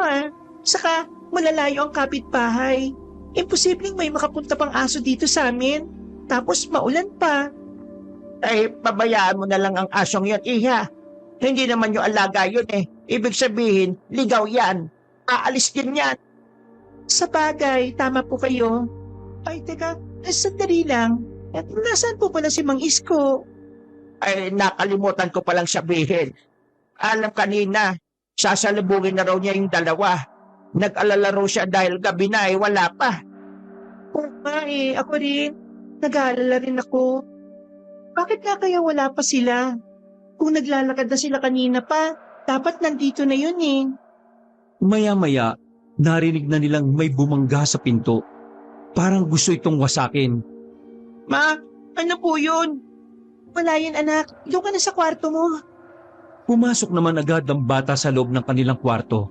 Speaker 3: Saka malalayo ang kapitbahay. Imposibleng may makapunta pang aso dito sa amin. Tapos maulan pa. Ay, pabayaan mo na lang ang asong yan, Iha. Hindi naman yung alaga yun Ibig sabihin, ligaw yan. Aalis din yan. Sa bagay, tama po kayo. Ay, teka, sandali lang. At nasaan po pala si Mang Isko? Ay, nakalimutan ko palang sabihin. Alam kanina, sasalubungin na raw niya yung dalawa. Nag-alala raw siya dahil gabi na wala pa. Oo nga ako rin. Nag-aalala rin ako. Bakit nga kaya wala pa sila? Kung naglalakad na sila kanina pa, dapat nandito na yun
Speaker 2: Maya-maya, narinig na nilang may bumangga sa pinto. Parang gusto itong wasakin.
Speaker 3: Ma, ano po yun? Wala yan anak, doon ka na sa kwarto mo.
Speaker 2: Pumasok naman agad ang bata sa loob ng kanilang kwarto.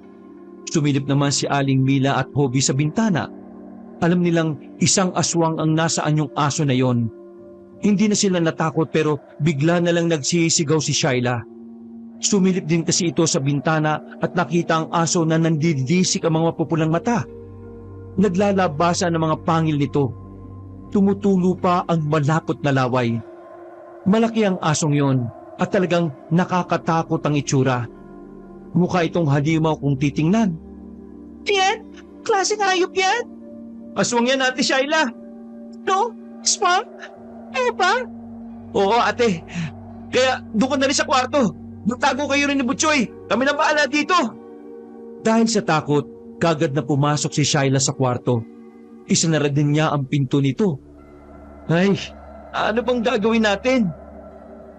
Speaker 2: Sumilip naman si Aling Mila at Hobby sa bintana. Alam nilang isang aswang ang nasa anyong aso na yon. Hindi na sila natakot pero bigla na lang nagsisigaw si Shyla. Sumilip din kasi ito sa bintana at nakita ang aso na nandidisik ang mga mapupulang mata. Naglalabasa ng mga pangil nito. Tumutulo pa ang malapot na laway. Malaki ang asong yon at talagang nakakatakot ang itsura. Mukha itong halimaw kung titingnan.
Speaker 3: Yan? Klaseng hayop yan?
Speaker 1: Aswang yan, Ate Shyla.
Speaker 3: No? Swamp? Ba?
Speaker 1: Oo, ate. Kaya doon ka na rin sa kwarto. Magtago kayo rin ni Butchoy. Kami na bahala dito.
Speaker 2: Dahil sa takot, kagad na pumasok si Shyla sa kwarto. Isinara din niya ang pinto nito.
Speaker 1: Ay, ano bang gagawin natin?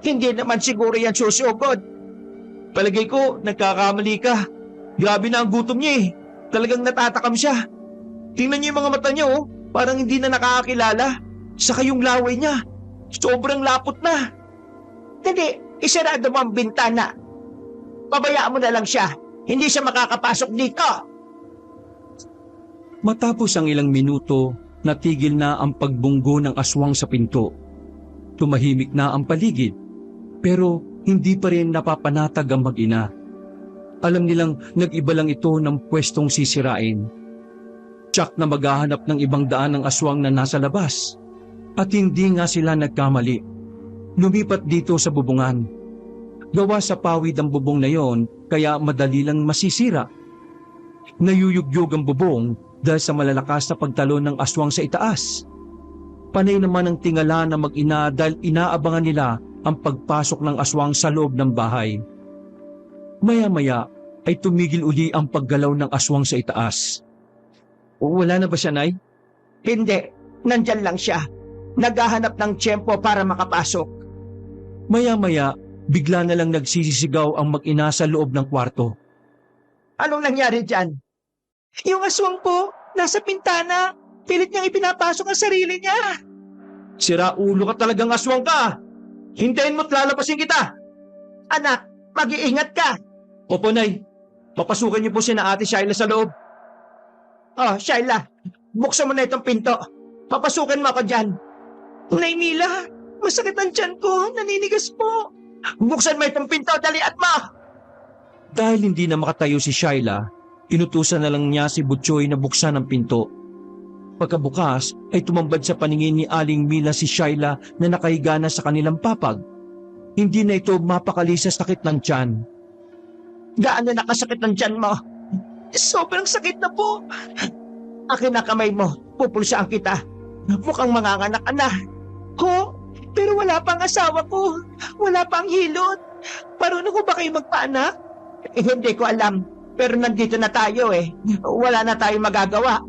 Speaker 3: Hindi naman siguro yan susugod.
Speaker 1: Palagay ko, nagkakamali ka. Grabe na ang gutom niya Talagang natatakam siya. Tingnan niyo yung mga mata niya Parang hindi na nakakakilala. Saka yung laway niya. Sobrang lapot na.
Speaker 3: Dali, isarado mo ang bintana. Pabayaan mo na lang siya. Hindi siya makakapasok dito.
Speaker 2: Matapos ang ilang minuto, natigil na ang pagbunggo ng aswang sa pinto. Tumahimik na ang paligid, pero hindi pa rin napapanatag ang mag-ina. Alam nilang nag-iba lang ito ng pwestong sisirain. Tsak na maghahanap ng ibang daan ng aswang na nasa labas. At hindi nga sila nagkamali. Lumipat dito sa bubungan. Gawa sa pawid ang bubong na yon, kaya madali lang masisira. Nayuyugyog ang bubong dahil sa malalakas na pagtalon ng aswang sa itaas. Panay naman ang tingala na mag-ina dahil inaabangan nila ang pagpasok ng aswang sa loob ng bahay. Maya-maya ay tumigil uli ang paggalaw ng aswang sa itaas.
Speaker 1: Wala na ba siya, Nay?
Speaker 3: Hindi, nandyan lang siya. Naghahanap ng tiyempo para makapasok.
Speaker 2: Maya-maya, bigla na lang nagsisisigaw ang mag-ina sa loob ng kwarto.
Speaker 3: Anong nangyari dyan? Yung aswang po, nasa pintana. Pilit niyang ipinapasok ang sarili niya.
Speaker 1: Sira ulo ka talagang aswang ka. Hintayin mo't lalapasin kita.
Speaker 3: Anak, mag-iingat ka.
Speaker 1: Opo, Nay. Papasukan niyo po si na Ate Shyla sa loob.
Speaker 3: Oh, Shyla, buksan mo na itong pinto. Papasukan mo ako dyan. Nay Mila, masakit ang tiyan ko. Naninigas po. Buksan mo itong pinto, dalian mo!
Speaker 2: Dahil hindi na makatayo si Shyla, inutusan na lang niya si Butchoy na buksan ang pinto. Pagkabukas ay tumambad sa paningin ni Aling Mila si Shyla na nakahiga na sa kanilang papag. Hindi na ito mapakali sa sakit ng tiyan.
Speaker 3: Gaano nakasakit ang tiyan mo? Sobrang sakit na po. Akin na kamay mo, pupulsaan kita. Mukhang manganganak ka na. Ho? Pero wala pang asawa ko. Wala pang hilot. Marunong ko ba kayo magpaanak? Hindi ko alam. Pero nandito na tayo Wala na tayong magagawa.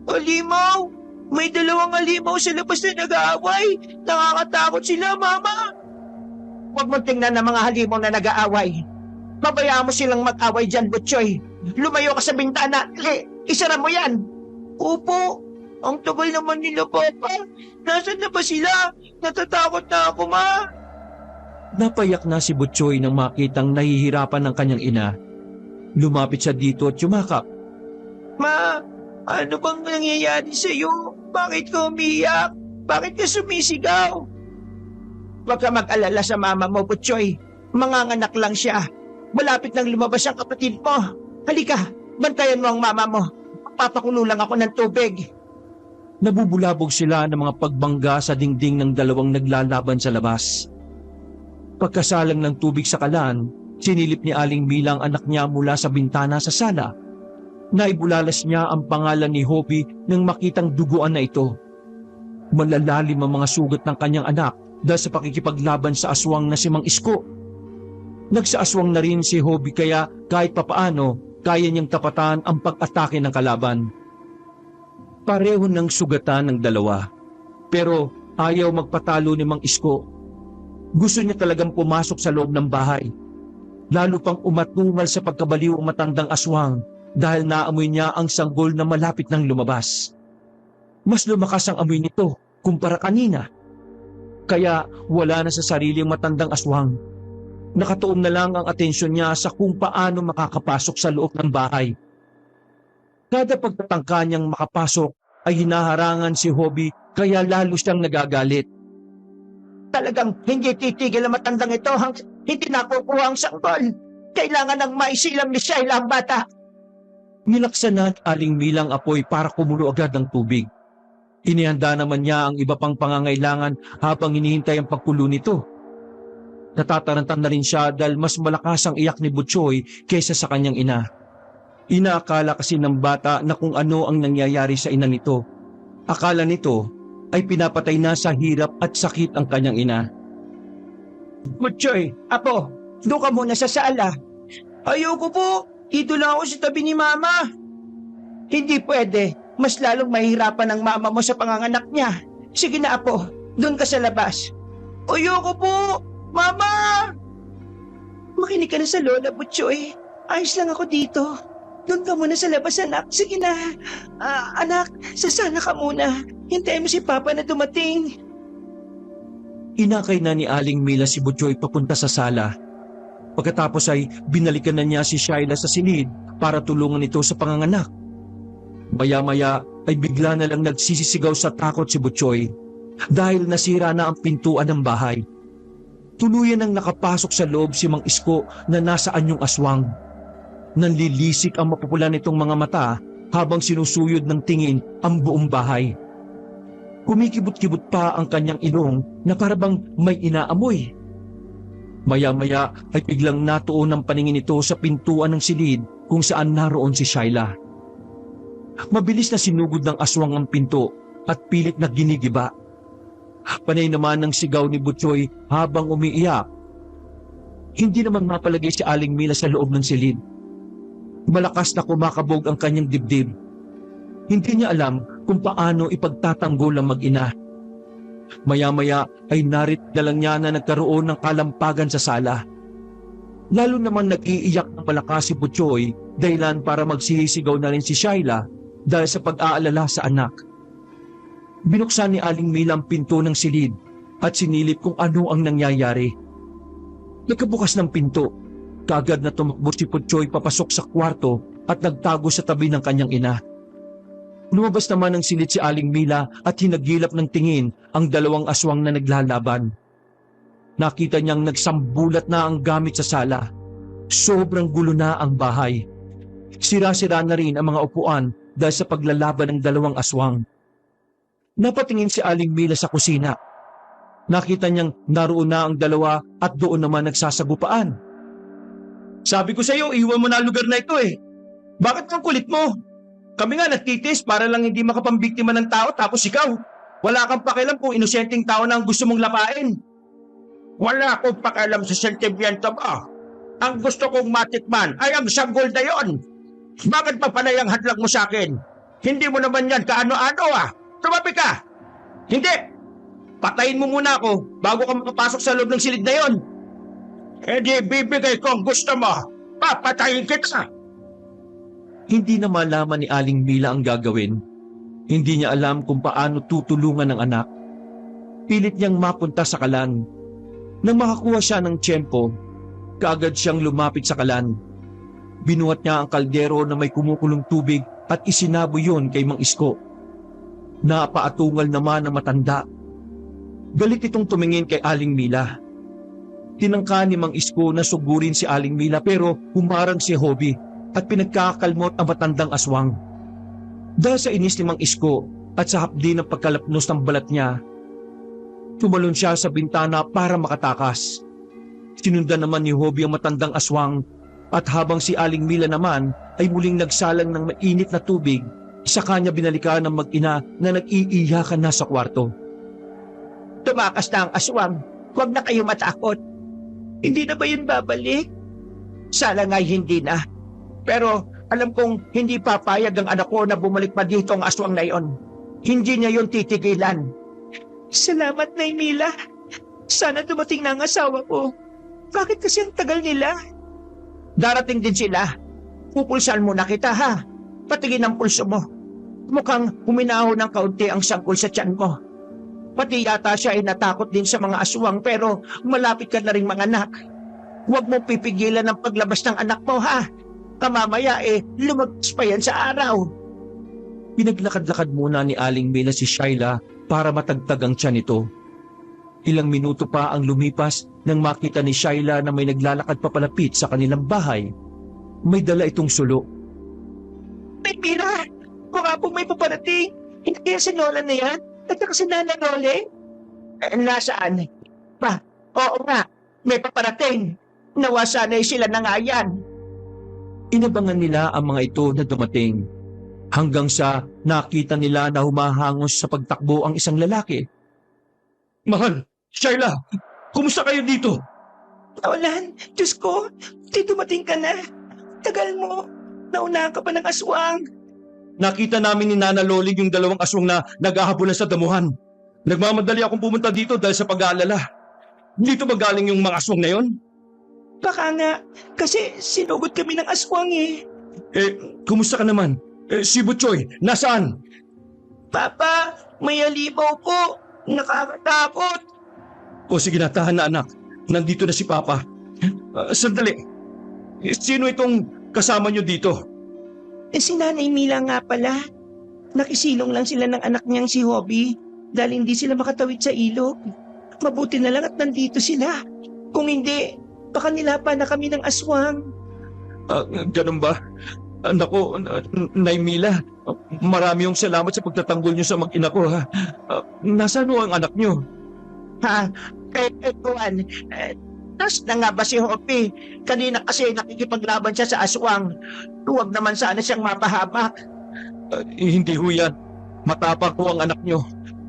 Speaker 3: Alimaw! May dalawang alimaw sa labas na nag-aaway. Nakakatakot sila, Mama. Huwag mong tingnan ng mga halimaw na nag-aaway. Pabayaan mo silang mag-away dyan, Butchoy. Lumayo ka sa bintana. Isara mo yan. Opo. Ang tagal naman nila, Papa. Nasaan na ba sila? Natatakot na ako, Ma.
Speaker 2: Napayak na si Butchoy nang makitang nahihirapan ng kanyang ina. Lumapit siya dito at yumakap.
Speaker 3: Ma, ano bang nangyayari sa'yo? Bakit ka umiyak? Bakit ka sumisigaw? Huwag ka mag-alala sa mama mo, Butchoy. Manganganak lang siya. Malapit nang lumabas ang kapatid mo. Halika, bantayan mo ang mama mo. Papakulo lang ako ng tubig.
Speaker 2: Nabubulabog sila ng mga pagbangga sa dingding ng dalawang naglalaban sa labas. Pagkasalang ng tubig sa kalan, sinilip ni Aling Mila ang anak niya mula sa bintana sa sala. Naibulalas niya ang pangalan ni Hobby nang makitang duguan na ito. Malalalim ang mga sugat ng kanyang anak dahil sa pakikipaglaban sa aswang na si Mang Isko. Nagsaaswang na rin si Hobby kaya kahit papaano kaya niyang tapatan ang pag-atake ng kalaban. Pareho ng sugatan ng dalawa, pero ayaw magpatalo ni Mang Isko. Gusto niya talagang pumasok sa loob ng bahay. Lalo pang umatungal sa pagkabaliw ang matandang aswang dahil naamoy niya ang sanggol na malapit ng lumabas. Mas lumakas ang amoy nito kumpara kanina. Kaya wala na sa sarili ang matandang aswang. Nakatuon na lang ang atensyon niya sa kung paano makakapasok sa loob ng bahay. Kada pagtatangka niyang makapasok ay hinaharangan si Hobby kaya lalo siyang nagagalit.
Speaker 3: Talagang hindi titigil ang matandang ito hindi nakukuha ang sanggol. Kailangan ng maisilang ni Sheila ang bata.
Speaker 2: Nilaksan na at Aling Milang apoy para kumulo agad ng tubig. Inihanda naman niya ang iba pang pangangailangan habang hinihintay ang pagkulo nito. Natatarantan na rin siya dahil mas malakas ang iyak ni Butchoy kaysa sa kanyang ina. Inaakala kasi ng bata na kung ano ang nangyayari sa ina nito. Akala nito ay pinapatay na sa hirap at sakit ang kanyang ina.
Speaker 3: Butchoy, apo, doon ka muna sa sala. Ayoko po, dito lang ako sa tabi ni mama. Hindi pwede, mas lalong mahihirapan ang mama mo sa panganganak niya. Sige na apo, doon ka sa labas. Ayoko po, mama! Makinig ka na sa lola, Butchoy. Ayos lang ako dito. Doon ka muna sa labas, anak. Sige na. Anak, sa sala ka muna. Hintayin mo si Papa na dumating.
Speaker 2: Inakay na ni Aling Mila si Butchoy papunta sa sala. Pagkatapos ay binalikan na niya si Sheila sa silid para tulungan ito sa panganganak. Maya-maya ay bigla na lang nagsisisigaw sa takot si Butchoy dahil nasira na ang pintuan ng bahay. Tuluyan ang nakapasok sa loob si Mang Isko na nasa anyong aswang. Nanlilisik ang mapupula nitong mga mata habang sinusuyod ng tingin ang buong bahay. Kumikibot-kibot pa ang kanyang ilong na parabang may inaamoy. Maya-maya ay biglang natuon ang paningin nito sa pintuan ng silid kung saan naroon si Sheila. Mabilis na sinugod ng aswang ang pinto at pilit na ginigiba. Panay naman ng sigaw ni Butchoy habang umiiyak. Hindi naman mapalagay si Aling Mila sa loob ng silid. Malakas na kumakabog ang kanyang dibdib. Hindi niya alam kung paano ipagtatanggol ang mag-ina. Maya-maya ay narit na lang niya na nagkaroon ng kalampagan sa sala. Lalo naman nag-iiyak ng malakas si Butchoy dahilan para magsisigaw na rin si Sheila dahil sa pag-aalala sa anak. Binuksan ni Aling Mila ang pinto ng silid at sinilip kung ano ang nangyayari. Nagkabukas ng pinto. Kaagad na tumakbo si Butchoy papasok sa kwarto at nagtago sa tabi ng kanyang ina. Lumabas naman ng silid si Aling Mila at hinagilap ng tingin ang dalawang aswang na naglalaban. Nakita niyang nagsambulat na ang gamit sa sala. Sobrang gulo na ang bahay. Sira-sira na rin ang mga upuan dahil sa paglalaban ng dalawang aswang. Napatingin si Aling Mila sa kusina. Nakita niyang naroon na ang dalawa at doon naman nagsasagupaan.
Speaker 1: Sabi ko sa'yo, iwan mo na ang lugar na ito eh. Bakit ang kulit mo? Kami nga nagtitis para lang hindi makapambiktima ng tao tapos ikaw. Wala kang pakialam kung inosenteng tao na ang gusto mong lapain. Wala akong pakialam sa sentimiento mo. Ang gusto kong matikman ay ang sanggol na yon. Bakit pa panay ang hadlang mo sa akin? Hindi mo naman yan kaano-ano ah. Tumabi ka. Hindi. Patayin mo muna ako bago ka makapasok sa loob ng silid na yon. Eh di bibigay ko ang gusto mo. Papatayin kita.
Speaker 2: Hindi na malaman ni Aling Mila ang gagawin. Hindi niya alam kung paano tutulungan ang anak. Pilit niyang mapunta sa kalan. Nang makakuha siya ng tiyempo, kaagad siyang lumapit sa kalan. Binuhat niya ang kaldero na may kumukulong tubig at isinabo yon kay Mang Isko. Napaatungal naman ang matanda. Galit itong tumingin kay Aling Mila. Tinangka ni Mang Isko na sugurin si Aling Mila pero humarang si Hobby at pinagkakalmot ang matandang aswang. Dahil sa inis ni Mang Isko at sa hapdi ng pagkalapnos ng balat niya, tumalon siya sa bintana para makatakas. Sinundan naman ni Hobby ang matandang aswang at habang si Aling Mila naman ay muling nagsalang ng mainit na tubig, sa kanya binalikan ng mag-ina na nag-iiyakan na sa kwarto.
Speaker 3: Tumakas na ang aswang. Huwag na kayo matakot. Hindi na ba yun babalik? Sana nga'y hindi na. Pero alam kong hindi papayag ang anak ko na bumalik pa dito ang aswang na yon. Hindi niya yun titigilan. Salamat, Nay Mila. Sana dumating na ang asawa ko. Bakit kasi ang tagal nila? Darating din sila. Pupulsan mo na kita, ha? Patigin ang pulso mo. Mukhang huminaho ng kaunti ang sangkol sa tiyan mo. Pati yata siya ay natakot din sa mga aswang pero malapit ka na rin manganak. Huwag mo pipigilan ang paglabas ng anak mo, ha? Kamamaya lumagpas pa yan sa araw.
Speaker 2: Pinaglakad-lakad muna ni Aling Mila si Shaila para matagtag ang tiyan nito. Ilang minuto pa ang lumipas nang makita ni Shaila na may naglalakad papalapit sa kanilang bahay. May dala itong sulo.
Speaker 3: May Mira! Mukha pong may paparating. Hindi kaya si Lola na yan? At saka si Nana Nole? Nasaan? Oo nga. May paparating. Nawasanay sila na nga yan.
Speaker 2: Inabangan nila ang mga ito na dumating. Hanggang sa nakita nila na humahangos sa pagtakbo ang isang lalaki. Mahal! Shaila! Kumusta kayo dito?
Speaker 3: Naulan, Diyos ko, di dumating ka na. Tagal mo. Naunahan ka pa ng aswang.
Speaker 2: Nakita namin ni Nana Loling yung dalawang aswang na naghahabulan sa damuhan. Nagmamadali akong pumunta dito dahil sa pag-aalala. Dito ba galing yung mga aswang na yon?
Speaker 3: Baka nga, kasi sinugod kami ng aswang eh.
Speaker 2: Kumusta ka naman? Si Butchoy, nasaan?
Speaker 3: Papa, may halimaw po. Nakakatakot.
Speaker 2: O sige na, tahan na anak. Nandito na si Papa. Sandali. Sino itong kasama nyo dito?
Speaker 3: Si Nanay Mila nga pala. Nakisilong lang sila ng anak niyang si Hobby dahil hindi sila makatawid sa ilog. Mabuti na lang at nandito sila. Kung hindi, baka nilapa na kami ng aswang.
Speaker 2: Ganun ba? Naku, Nay Mila, marami yung salamat sa pagtatanggol nyo sa mag-ina ko, ha? Nasaan ho ang anak nyo?
Speaker 3: Kuwan, tas na nga ba si Hopi? Kanina kasi nakikipaglaban siya sa aswang. Huwag naman sana siyang mapahamak.
Speaker 2: Hindi ho yan. Matapang ho ang anak nyo.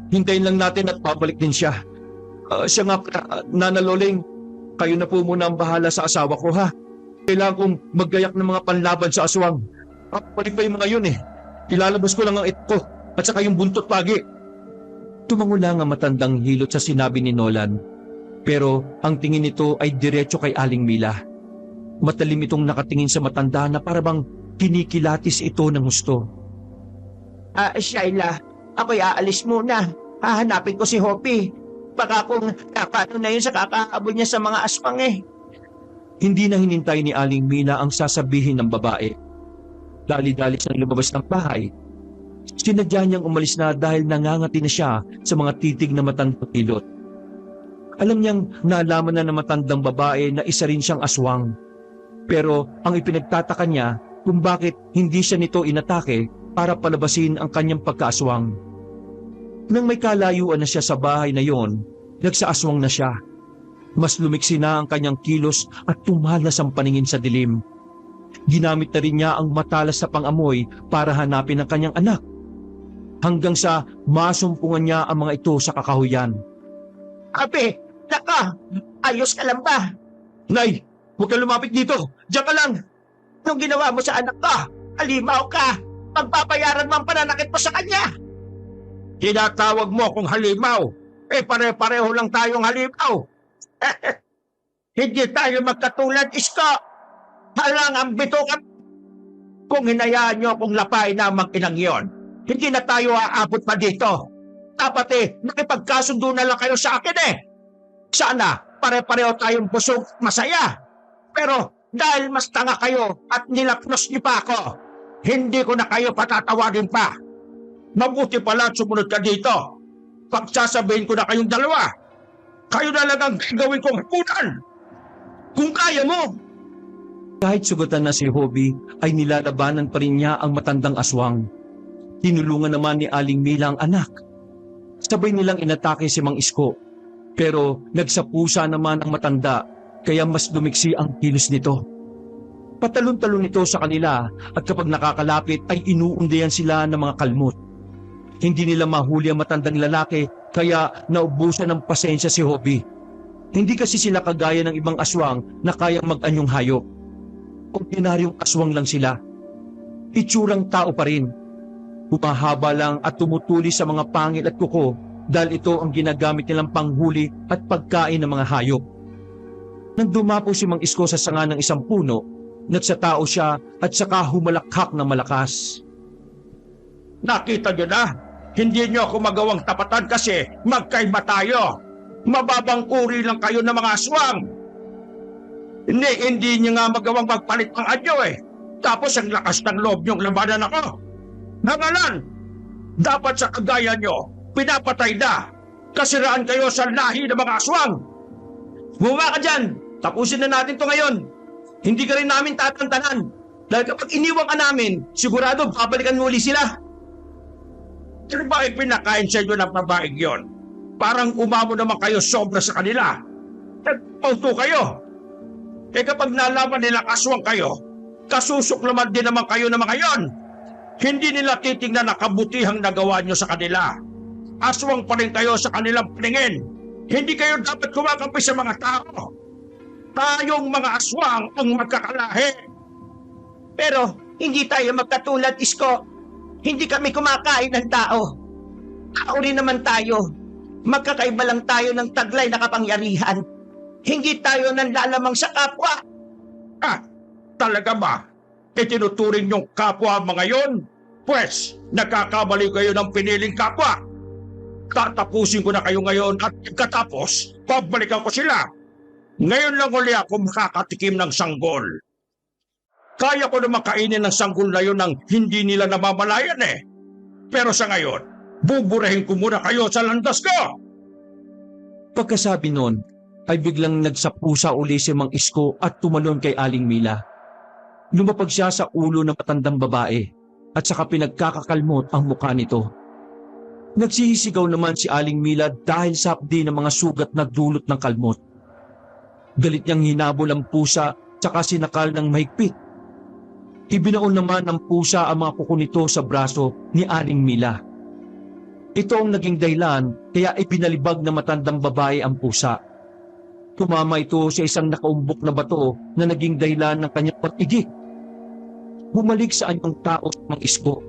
Speaker 2: Hintayin lang natin at pabalik din siya. Siya nga, Nana Loling, kayo na po muna ang bahala sa asawa ko, ha? Kailangan kong maggayak ng mga panlaban sa aswang. Balik pa yung mga yun eh. Ilalabas ko lang ang ito at saka yung buntot pagi. Tumango lang ang matandang hilot sa sinabi ni Nolan. Pero ang tingin nito ay diretso kay Aling Mila. Matalim itong nakatingin sa matanda na parabang kinikilatis ito ng gusto.
Speaker 3: Shaila, ako'y aalis muna. Hahanapin ko si Hopi. Baka kung paano na yun sa kakahabol niya sa mga aswang eh.
Speaker 2: Hindi na hinintay ni Aling Mila ang sasabihin ng babae. Dali-dali siyang lumabas ng bahay. Sinadya niyang umalis na dahil nangangati na siya sa mga titig na matandang hilot. Alam niyang naalaman na ng matandang babae na isa rin siyang aswang. Pero ang ipinagtataka niya kung bakit hindi siya nito inatake para palabasin ang kanyang pagkaaswang. Nang may kalayuan na siya sa bahay na yon, nagsaaswang na siya. Mas lumiksi na ang kanyang kilos at tumalas ang paningin sa dilim. Ginamit na rin niya ang matalas na pangamoy para hanapin ang kanyang anak. Hanggang sa masumpungan niya ang mga ito sa kakahuyan.
Speaker 3: Ape, naka, ayos ka lang ba?
Speaker 2: Nay, huwag kang lumapit dito. Diyan ka lang.
Speaker 3: Anong ginawa mo sa anak ko? Halimaw ka. Pagpapayaran mo ang pananakit mo sa kanya. Tinatawag mo akong halimaw. Pare-pareho lang tayong halimaw. Hindi tayo magkatulad, Isko. Halang ang bitukan. Kung hinayaan niyo akong lapain na mag-inang yon, hindi na tayo aabot pa dito. Dapat nakipagkasundo na lang kayo sa akin eh. Sana, pare-pareho tayong busog at masaya. Pero dahil mas tanga kayo at nilapnos niyo pa ako, hindi ko na kayo patatawagin pa. Mabuti pala sumunod ka dito. Pagsasabihin ko na kayong dalawa, kayo na lang ang gagawin kong hapunan. Kung kaya mo.
Speaker 2: Kahit sugatan na si Hobie, ay nilalabanan pa rin niya ang matandang aswang. Tinulungan naman ni Aling Mila ang anak. Sabay nilang inatake si Mang Isko. Pero nagsapusa naman ang matanda, kaya mas dumiksi ang kilos nito. Patalon-talon nito sa kanila at kapag nakakalapit ay inuundayan sila ng mga kalmot. Hindi nila mahuli ang matandang lalaki kaya naubusan ng pasensya si Hobie. Hindi kasi sila kagaya ng ibang aswang na kayang mag-anyong hayop. Ordinaryong aswang lang sila. Itsurang tao pa rin. Humahaba lang at tumutuli sa mga pangil at kuko dahil ito ang ginagamit nilang panghuli at pagkain ng mga hayop. Nang dumapo si Mang Isko sa sanga ng isang puno, nagsatao siya at saka humalakhak ng malakas.
Speaker 1: Nakita niyo na? Hindi niyo ako magawang tapatan kasi magkaiba tayo. Mababang uri lang kayo ng mga aswang. Hindi niyo nga magawang magpalit ng anyo eh. Tapos ang lakas ng loob niyong labanan ako. Hangalan! Dapat sa kagaya niyo, pinapatay na. Kasiraan kayo sa lahi ng mga aswang. Bumaba ka dyan! Tapusin na natin to ngayon. Hindi ka rin namin tatantanan. Dahil kapag iniwang ka namin, sigurado babalikan mo uli sila. Pero bakit pinakain sa inyo ng babaeng yon? Parang umamo naman kayo sobra sa kanila. Nagpauto kayo. Eh kapag nalaman nila aswang kayo, kasusuklaman din naman kayo ng mga yon. Hindi nila titingnan na kabutihang nagawa nyo sa kanila. Aswang pa rin kayo sa kanilang paningin. Hindi kayo dapat kumakampi sa mga tao. Tayong mga aswang ang magkakalahi.
Speaker 3: Pero hindi tayo magkatulad, Isko. Hindi kami kumakain ng tao. Tao rin naman tayo. Magkakaiba lang tayo ng taglay na kapangyarihan. Hindi tayo nanlalamang sa kapwa.
Speaker 1: Ah, talaga ba? Itinuturing niyong kapwa mga yon? Pwes, nagkakamali kayo ng piniling kapwa. Tatapusin ko na kayo ngayon at pagkatapos, pabalikan ko sila. Ngayon lang uli ako makakatikim ng sanggol. Kaya ko naman kainin ng sanggol na yun nang hindi nila namamalayan eh. Pero sa ngayon, buburahin ko muna kayo sa landas ko.
Speaker 2: Pagkasabi nun, ay biglang nagsapusa uli si Mang Isko at tumalon kay Aling Mila. Lumapag siya sa ulo ng matandang babae at saka pinagkakakalmot ang mukha nito. Nagsisigaw naman si Aling Mila dahil sa hapdi ng mga sugat na dulot ng kalmot. Galit niyang hinabol ang pusa tsaka sinakal ng mahigpit. Ibinaon naman ng pusa ang mga kuko nito sa braso ni Aling Mila. Ito ang naging dahilan kaya ipinalibag ng matandang babae ang pusa. Tumama ito sa isang nakaumbok na bato na naging dahilan ng kanyang pag-igik. Bumalik sa anyong tao sa Mang Isko.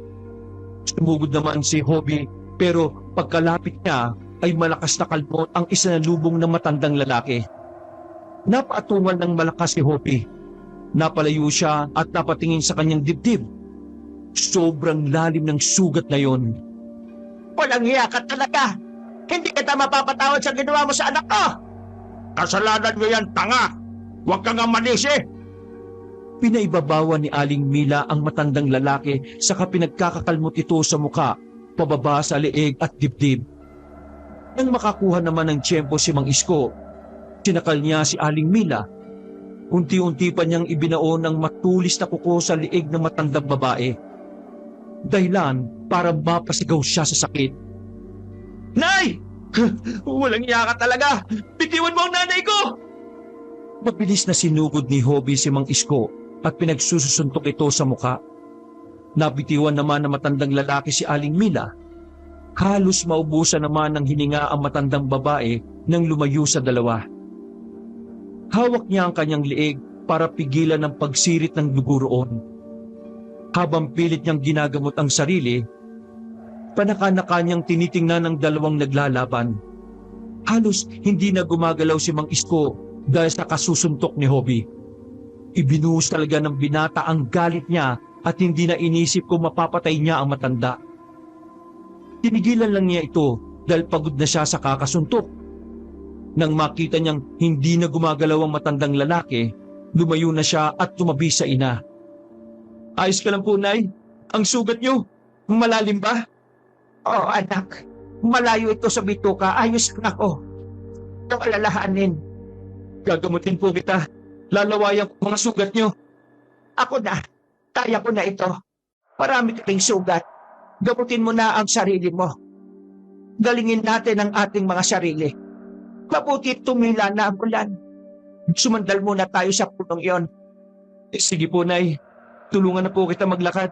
Speaker 2: Sumugod naman si Hobie pero pagkalapit niya ay malakas na kalmot ang isinalubong ng matandang lalaki. Napaatungan ng malakas si Hobie. Napalayo siya at napatingin sa kanyang dibdib. Sobrang lalim ng sugat na yon.
Speaker 3: Walang hiya ka talaga. Hindi kita mapapatawad sa ginawa mo sa anak ko.
Speaker 1: Kasalanan mo yan, tanga. Huwag kang manisi.
Speaker 2: Pinaibabawan ni Aling Mila ang matandang lalaki saka pinagkakakalmot ito sa muka, pababa sa leeg at dibdib. Nang makakuha naman ng tiyempo si Mang Isko, sinakal niya si Aling Mila. Unti-unti pa niyang ibinaon ng matulis na kuko sa leeg ng matandang babae. Dahilan para mapasigaw siya sa sakit.
Speaker 1: Nay! Walang iya ka talaga. Bitiwan mo ang nanay ko!
Speaker 2: Mabilis na sinugod ni Hobie si Mang Isko at pinagsusuntok ito sa muka. Nabitiwan naman ng matandang lalaki si Aling Mila. Halos maubusan naman ng hininga ang matandang babae nang lumayo sa dalawa. Hawak niya ang kanyang leeg para pigilan ang pagsirit ng dugo roon. Habang pilit niyang ginagamot ang sarili, panaka-naka niyang tinitingnan ng dalawang naglalaban. Halos hindi na gumagalaw si Mang Isko dahil sa kasusuntok ni Hobie. Ibinuhos talaga ng binata ang galit niya at hindi na inisip kung mapapatay niya ang matanda. Tinigilan lang niya ito dahil pagod na siya sa kakasuntok. Nang makita niyang hindi na gumagalaw ang matandang lalaki, lumayo na siya at tumabi sa ina. Ayos ka lang po, Nay. Ang sugat niyo, malalim ba?
Speaker 3: Oo, anak. Malayo ito sa bituka. Ayos na ako. Ang alalahanin.
Speaker 2: Gagamutin po kita. Lalawayan ko mga sugat niyo.
Speaker 3: Ako na. Kaya ko na ito. Marami ka ring sugat. Gamutin mo na ang sarili mo. Galingin natin ang ating mga sarili. Mabuti tumila na ang ulan. Sumandal muna tayo sa punong iyon.
Speaker 2: Sige po, Nay. Tulungan na po kita maglakad.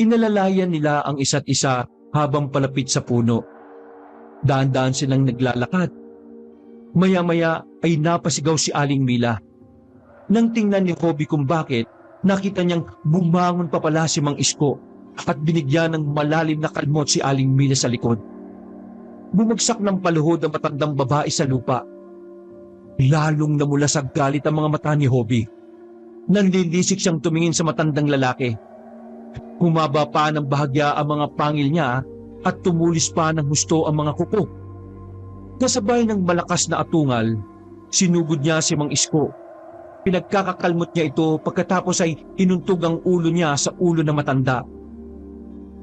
Speaker 2: Inalalayan nila ang isa't isa habang palapit sa puno. Daan-daan silang naglalakad. Maya-maya ay napasigaw si Aling Mila. Nang tingnan ni Hobby kung bakit, nakita niyang bumangon pa pala si Mang Isko at binigyan ng malalim na kalmot si Aling Mila sa likod. Bumagsak ng paluhod ang matandang babae sa lupa. Lalong namula sa galit ang mga mata ni Hobby. Nanlilisik siyang tumingin sa matandang lalaki. Humaba pa ng bahagya ang mga pangil niya at tumulis pa ng husto ang mga kuko. Kasabay ng malakas na atungal, sinugod niya si Mang Isko. Pinagkakakalmot niya ito pagkatapos ay inuntog ang ulo niya sa ulo ng matanda.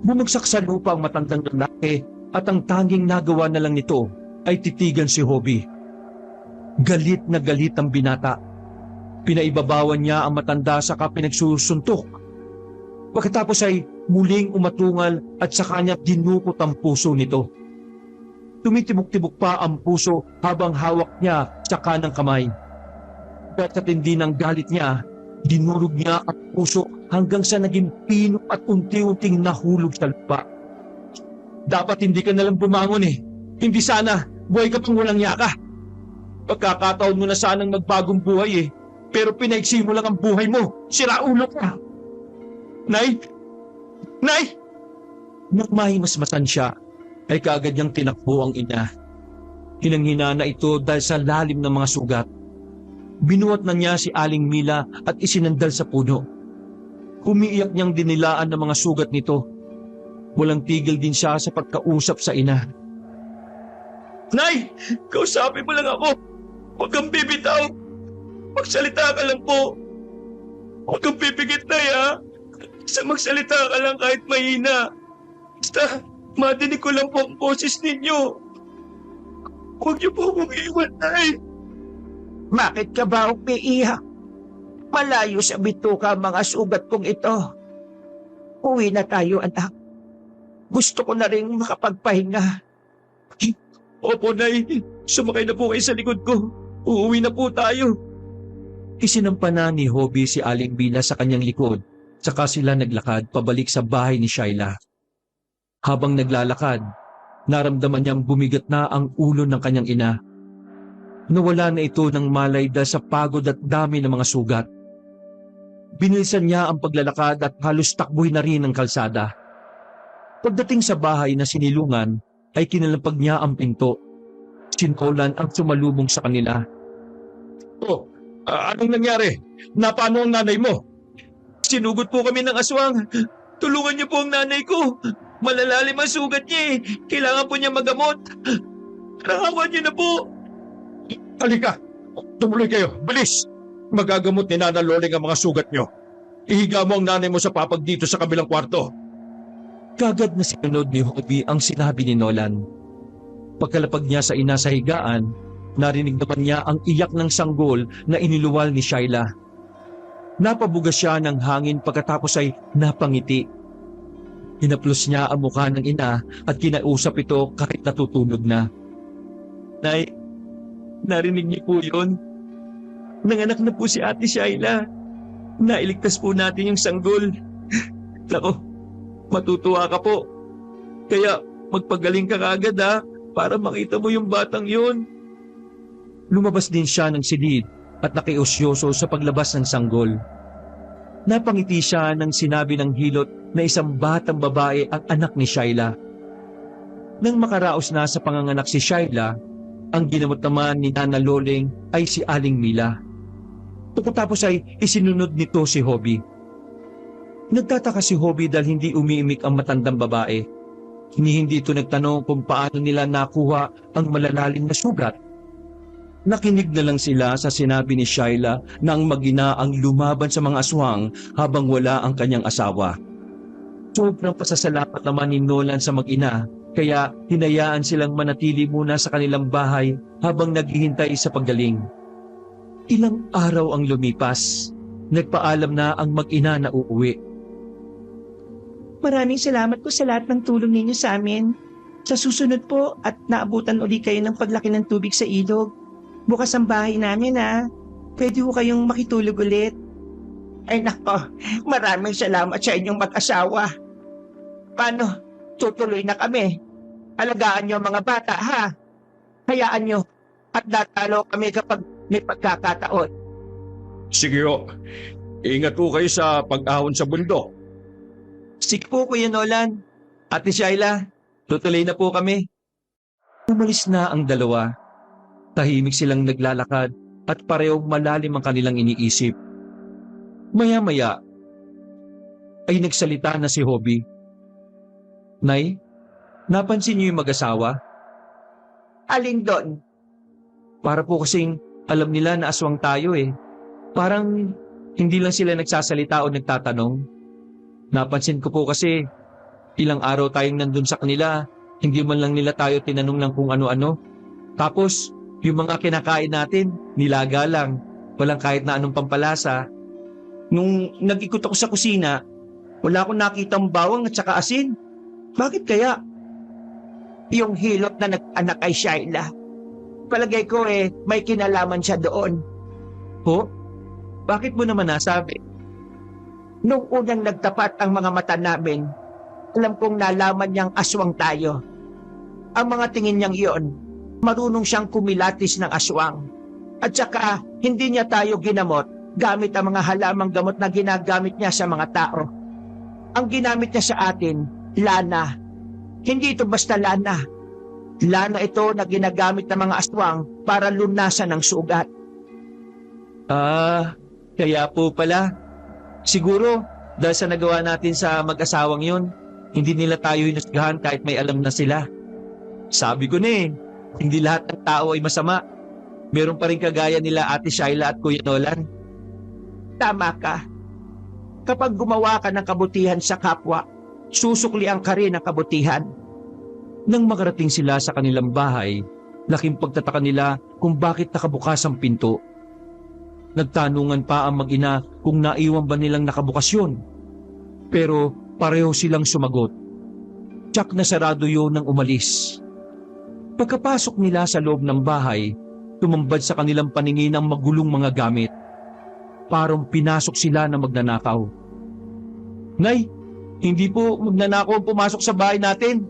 Speaker 2: Bumagsak sa lupa ang matandang lalaki at ang tanging nagawa na lang nito ay titigan si Hobby. Galit na galit ang binata. Pinaibabawan niya ang matanda saka pinagsusuntok. Pagkatapos ay muling umatungal at saka niya dinukot ang puso nito. Tumitibok-tibok pa ang puso habang hawak niya sa kanang kamay. At katindi ng galit niya, dinurog niya ang puso hanggang sa naging pino at unti-unting nahulog sa lupa. Dapat hindi ka nalang bumangon eh. Hindi sana, buhay ka pang walang yaka. Pagkakataon mo na sanang magbagong buhay eh. Pero pinaiksi mo lang ang buhay mo. Siraulo ka. Nay! Nay! Nang mahimasmasan siya, ay kaagad niyang tinakbo ang ina. Hinanghina na ito dahil sa lalim ng mga sugat. Binuhat na niya si Aling Mila at isinandal sa puno. Umiiyak niyang dinilaan ng mga sugat nito. Walang tigil din siya sa pagkausap sa ina. Nay! Kausapin mo lang ako! Huwag kang bibitaw! Magsalita ka lang po! Huwag kang pipigit, Nay, ha? Sa magsalita ka lang kahit mahina. Basta, madinig ko lang po ang boses ninyo. Huwag niyo po akong iwan, Nay.
Speaker 3: Bakit ka ba umiiyak? Malayo sa bituka ang mga sugat kong ito. Uwi na tayo, anak. Gusto ko na rin makapagpahinga.
Speaker 2: Opo, Nay. Sumakay na po kayo sa likod ko. Uuwi na po tayo. Isinampa na ni Hobby si Aling Mila sa kanyang likod. Saka sila naglakad pabalik sa bahay ni Shaila. Habang naglalakad, naramdaman niyang bumigat na ang ulo ng kanyang ina. Nawala na ito ng malay dahil sa pagod at dami ng mga sugat. Binilisan niya ang paglalakad at halos takbuhin na rin ang kalsada. Pagdating sa bahay na sinilungan, ay kinalampag niya ang pinto. Si Nolan ang sumalubong sa kanila. Oh, anong nangyari? Napaano ang nanay mo? Sinugod po kami ng aswang. Tulungan niyo po ang nanay ko. Malalalim ang sugat niya eh. Kailangan po niya magamot. Nakawan niyo na po. Halika, tumuloy kayo. Bilis! Magagamot ni Nana Loling ang mga sugat niyo. Ihiga mo ang nanay mo sa papag dito sa kabilang kwarto. Kagad na sinunod ni Hobby ang sinabi ni Nolan. Pagkalapag niya sa ina sa higaan, narinig naman niya ang iyak ng sanggol na iniluwal ni Shaila. Napabugas siya ng hangin pagkatapos ay napangiti. Hinaplos niya ang mukha ng ina at kinausap ito kahit natutulog na. Nay, narinig niyo po yun? Nanganak na po si Ate Shaila. Nailigtas po natin yung sanggol. Nako, matutuwa ka po. Kaya magpagaling ka kagad ha, para makita mo yung batang yun. Lumabas din siya ng silid at nakiusyoso sa paglabas ng sanggol. Napangiti siya nang sinabi ng hilot na isang batang babae ang anak ni Shaila. Nang makaraos na sa panganganak si Shaila, ang ginamot naman ni Nana Loling ay si Aling Mila. Pagkatapos ay isinunod nito si Hobby. Nagtataka si Hobby dahil hindi umiimik ang matandang babae. Hindi ito nagtanong kung paano nila nakuha ang malalalim na sugat Nakinig na lang sila sa sinabi ni Shaila na ang mag-ina ang lumaban sa mga aswang habang wala ang kanyang asawa. Sobrang pasasalamat naman ni Nolan sa mag-ina, kaya hinayaan silang manatili muna sa kanilang bahay habang naghihintay sa paggaling. Ilang araw ang lumipas. Nagpaalam na ang mag-ina na uuwi.
Speaker 3: Maraming salamat po sa lahat ng tulong ninyo sa amin. Sa susunod po at naabutan uli kayo ng paglaki ng tubig sa ilog. Bukas ang bahay namin ha. Pwede ho kayong makitulog ulit. Ay nako, maraming salamat sa inyong mag-asawa. Paano? Tutuloy na kami. Alagaan niyo ang mga bata ha. Hayaan niyo at datalo kami kapag may pagkakataon.
Speaker 1: Sige ho. Ingat po kayo sa pag-ahon sa bundok.
Speaker 2: Sige po, Kuya Nolan. Ate Shaila, tutuloy na po kami. Umalis na ang dalawa. Tahimik silang naglalakad at parehong malalim ang kanilang iniisip. Maya-maya ay nagsalita na si Hobby. Nay, napansin niyo yung mag-asawa?
Speaker 3: Alin doon?
Speaker 2: Para po kasing alam nila na aswang tayo eh. Parang hindi lang sila nagsasalita o nagtatanong. Napansin ko po kasi ilang araw tayong nandun sa kanila, hindi man lang nila tayo tinanong lang kung ano-ano. Tapos, yung mga kinakain natin, nilaga lang, walang kahit na anong pampalasa. Nung nag-ikot ako sa kusina, wala akong nakitang bawang at saka asin. Bakit kaya?
Speaker 3: Yung hilot na nag-anak kay Shaila. Palagay ko may kinalaman siya doon.
Speaker 2: Ho? Bakit mo naman nasabi?
Speaker 3: Nung unang nagtapat ang mga mata namin, alam kong nalaman niyang aswang tayo. Ang mga tingin niyang iyon, marunong siyang kumilatis ng aswang. At saka, hindi niya tayo ginamot gamit ang mga halamang gamot na ginagamit niya sa mga tao. Ang ginamit niya sa atin, lana. Hindi ito basta lana. Lana ito na ginagamit ng mga aswang para lunasan ng sugat.
Speaker 2: Kaya po pala. Siguro, dahil sa nagawa natin sa mag-asawang yun, hindi nila tayo hinusgahan kahit may alam na sila. Sabi ko na hindi lahat ng tao ay masama. Meron pa rin kagaya nila Ate Shaila at Kuya Nolan.
Speaker 3: Tama ka. Kapag gumawa ka ng kabutihan sa kapwa, susuklian ka rin ng kabutihan.
Speaker 2: Nang makarating sila sa kanilang bahay, laking pagtataka nila kung bakit nakabukas ang pinto. Nagtanungan pa ang mag-ina kung naiwan ba nilang nakabukas yun. Pero pareho silang sumagot. Tsak na sarado yun nang umalis. Pagkapasok nila sa loob ng bahay, tumambad sa kanilang paningin ang magulong mga gamit. Parang pinasok sila na magnanakaw. Nay, hindi po magnanakaw ang pumasok sa bahay natin.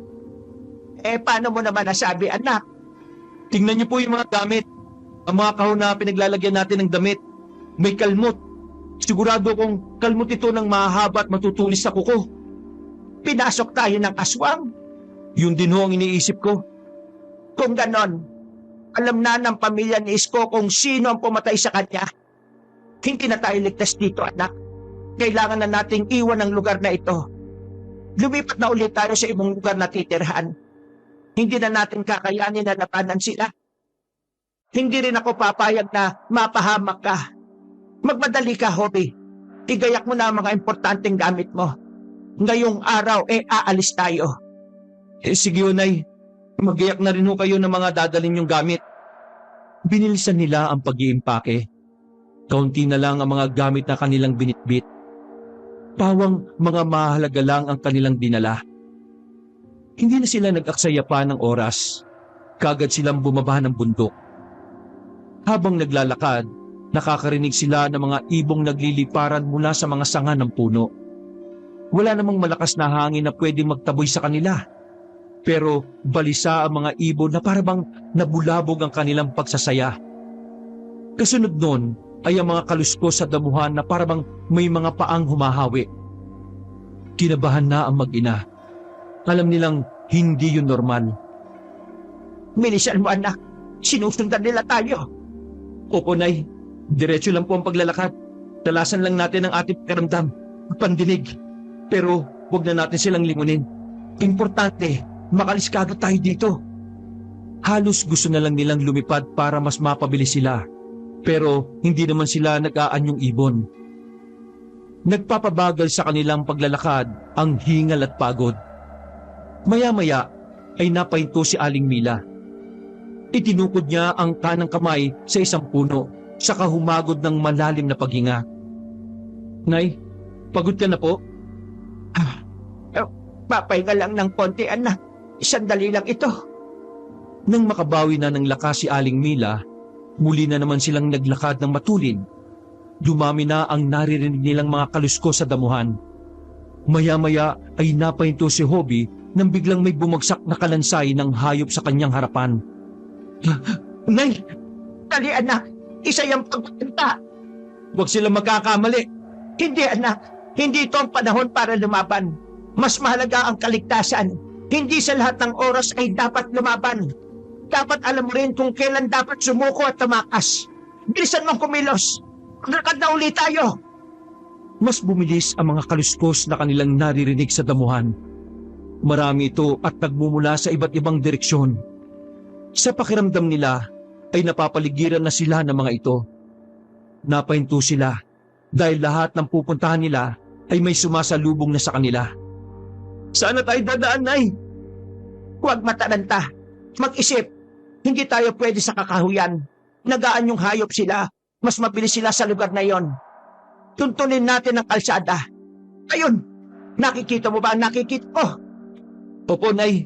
Speaker 3: Paano mo naman nasabi, anak?
Speaker 2: Tingnan niyo po yung mga gamit. Ang mga kahon na pinaglalagyan natin ng damit. May kalmot. Sigurado kong kalmot ito ng mahahaba at matutulis sa kuko.
Speaker 3: Pinasok tayo ng aswang.
Speaker 2: Yun din ho ang iniisip ko.
Speaker 3: Kung ganon, alam na ng pamilya ni Isko kung sino ang pumatay sa kanya. Hindi na tayo ligtas dito, anak. Kailangan na nating iwan ang lugar na ito. Lumipat na ulit tayo sa ibang lugar na titirhan. Hindi na natin kakayanin na labanan sila. Hindi rin ako papayag na mapahamak ka. Magmadali ka, Hobby. Igayak mo na ang mga importanteng gamit mo. Ngayong araw, aalis tayo.
Speaker 2: Sige, Nay. Magiyak na rin ho kayo ng mga dadalhin yung gamit. Binilisan nila ang pag-iimpake. Kaunti na lang ang mga gamit na kanilang binitbit. Pawang mga mahalaga lang ang kanilang dinala. Hindi na sila nag-aksaya pa ng oras. Kagad silang bumaba ng bundok. Habang naglalakad, nakakarinig sila ng mga ibong nagliliparan mula sa mga sanga ng puno. Wala namang malakas na hangin na pwedeng magtaboy sa kanila. Pero balisa ang mga ibon na parabang nabulabog ang kanilang pagsasaya. Kasunod nun ay ang mga kaluskos sa damuhan na parabang may mga paang humahawi. Kinabahan na ang mag-ina. Alam nilang hindi yun normal.
Speaker 3: Milisan mo, anak. Sinusundan nila tayo.
Speaker 2: Opo, Nay. Diretso lang po ang paglalakad. Talasan lang natin ang ating pakiramdam, pandinig. Pero huwag na natin silang lingunin. Importante, makalis kagad tayo dito. Halos gusto na lang nilang lumipad para mas mapabilis sila. Pero hindi naman sila nag-aanyong ibon. Nagpapabagal sa kanilang paglalakad ang hingal at pagod. Maya-maya ay napahinto si Aling Mila. Itinukod niya ang kanang kamay sa isang puno, saka humagod ng malalim na paghinga. Nay, pagod ka na po?
Speaker 3: Papahinga lang ng konti, anak. Sandali lang ito.
Speaker 2: Nang makabawi na ng lakas si Aling Mila, muli na naman silang naglakad ng matulin. Dumami na ang naririnig nilang mga kaluskos sa damuhan. Maya-maya ay napahinto si Hobby nang biglang may bumagsak na kalansay ng hayop sa kanyang harapan.
Speaker 3: Nay! Dali, anak. Isa yung pagpunta.
Speaker 2: Huwag silang magkakamali.
Speaker 3: Hindi, anak. Hindi ito ang panahon para lumaban. Mas mahalaga ang kaligtasan. Hindi sa lahat ng oras ay dapat lumaban. Dapat alam mo rin kung kailan dapat sumuko at tumakas. Bilisan mong kumilos. Lakad na ulit tayo.
Speaker 2: Mas bumilis ang mga kaluskos na kanilang naririnig sa damuhan. Marami ito at nagmumula sa iba't ibang direksyon. Sa pakiramdam nila ay napapaligiran na sila ng mga ito. Napahinto sila dahil lahat ng pupuntahan nila ay may sumasalubong na sa kanila. Saan na tayo dadaan, Nay?
Speaker 3: Huwag mataranta. Mag-isip. Hindi tayo pwede sa kakahuyan. Nagaan yung hayop sila. Mas mabilis sila sa lugar na yon. Tuntunin natin ang kalsada. Ayun! Nakikita mo ba? Nakikita ko!
Speaker 2: Opo, Nay.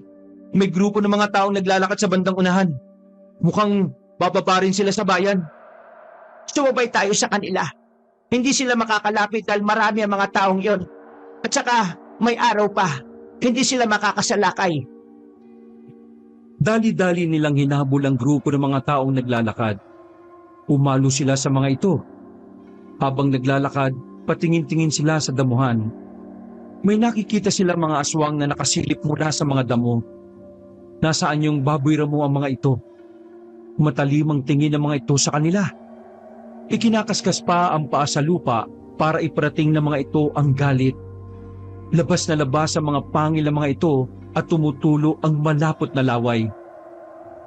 Speaker 2: May grupo ng mga taong naglalakad sa bandang unahan. Mukhang bababa rin sila sa bayan.
Speaker 3: Sumabay tayo sa kanila. Hindi sila makakalapit dahil marami ang mga taong yon. At saka may araw pa. Hindi sila makakasalakay.
Speaker 2: Dali-dali nilang hinabol ang grupo ng mga taong naglalakad. Umalo sila sa mga ito. Habang naglalakad, patingin-tingin sila sa damuhan. May nakikita sila mga aswang na nakasilip mula sa mga damo. Nasaan yung baboy ramo ang mga ito? Matalimang tingin ang mga ito sa kanila. Ikinakaskas pa ang paa sa lupa para iparating ng mga ito ang galit. Labas na labas ang mga pangil ng mga ito at tumutulo ang malapot na laway.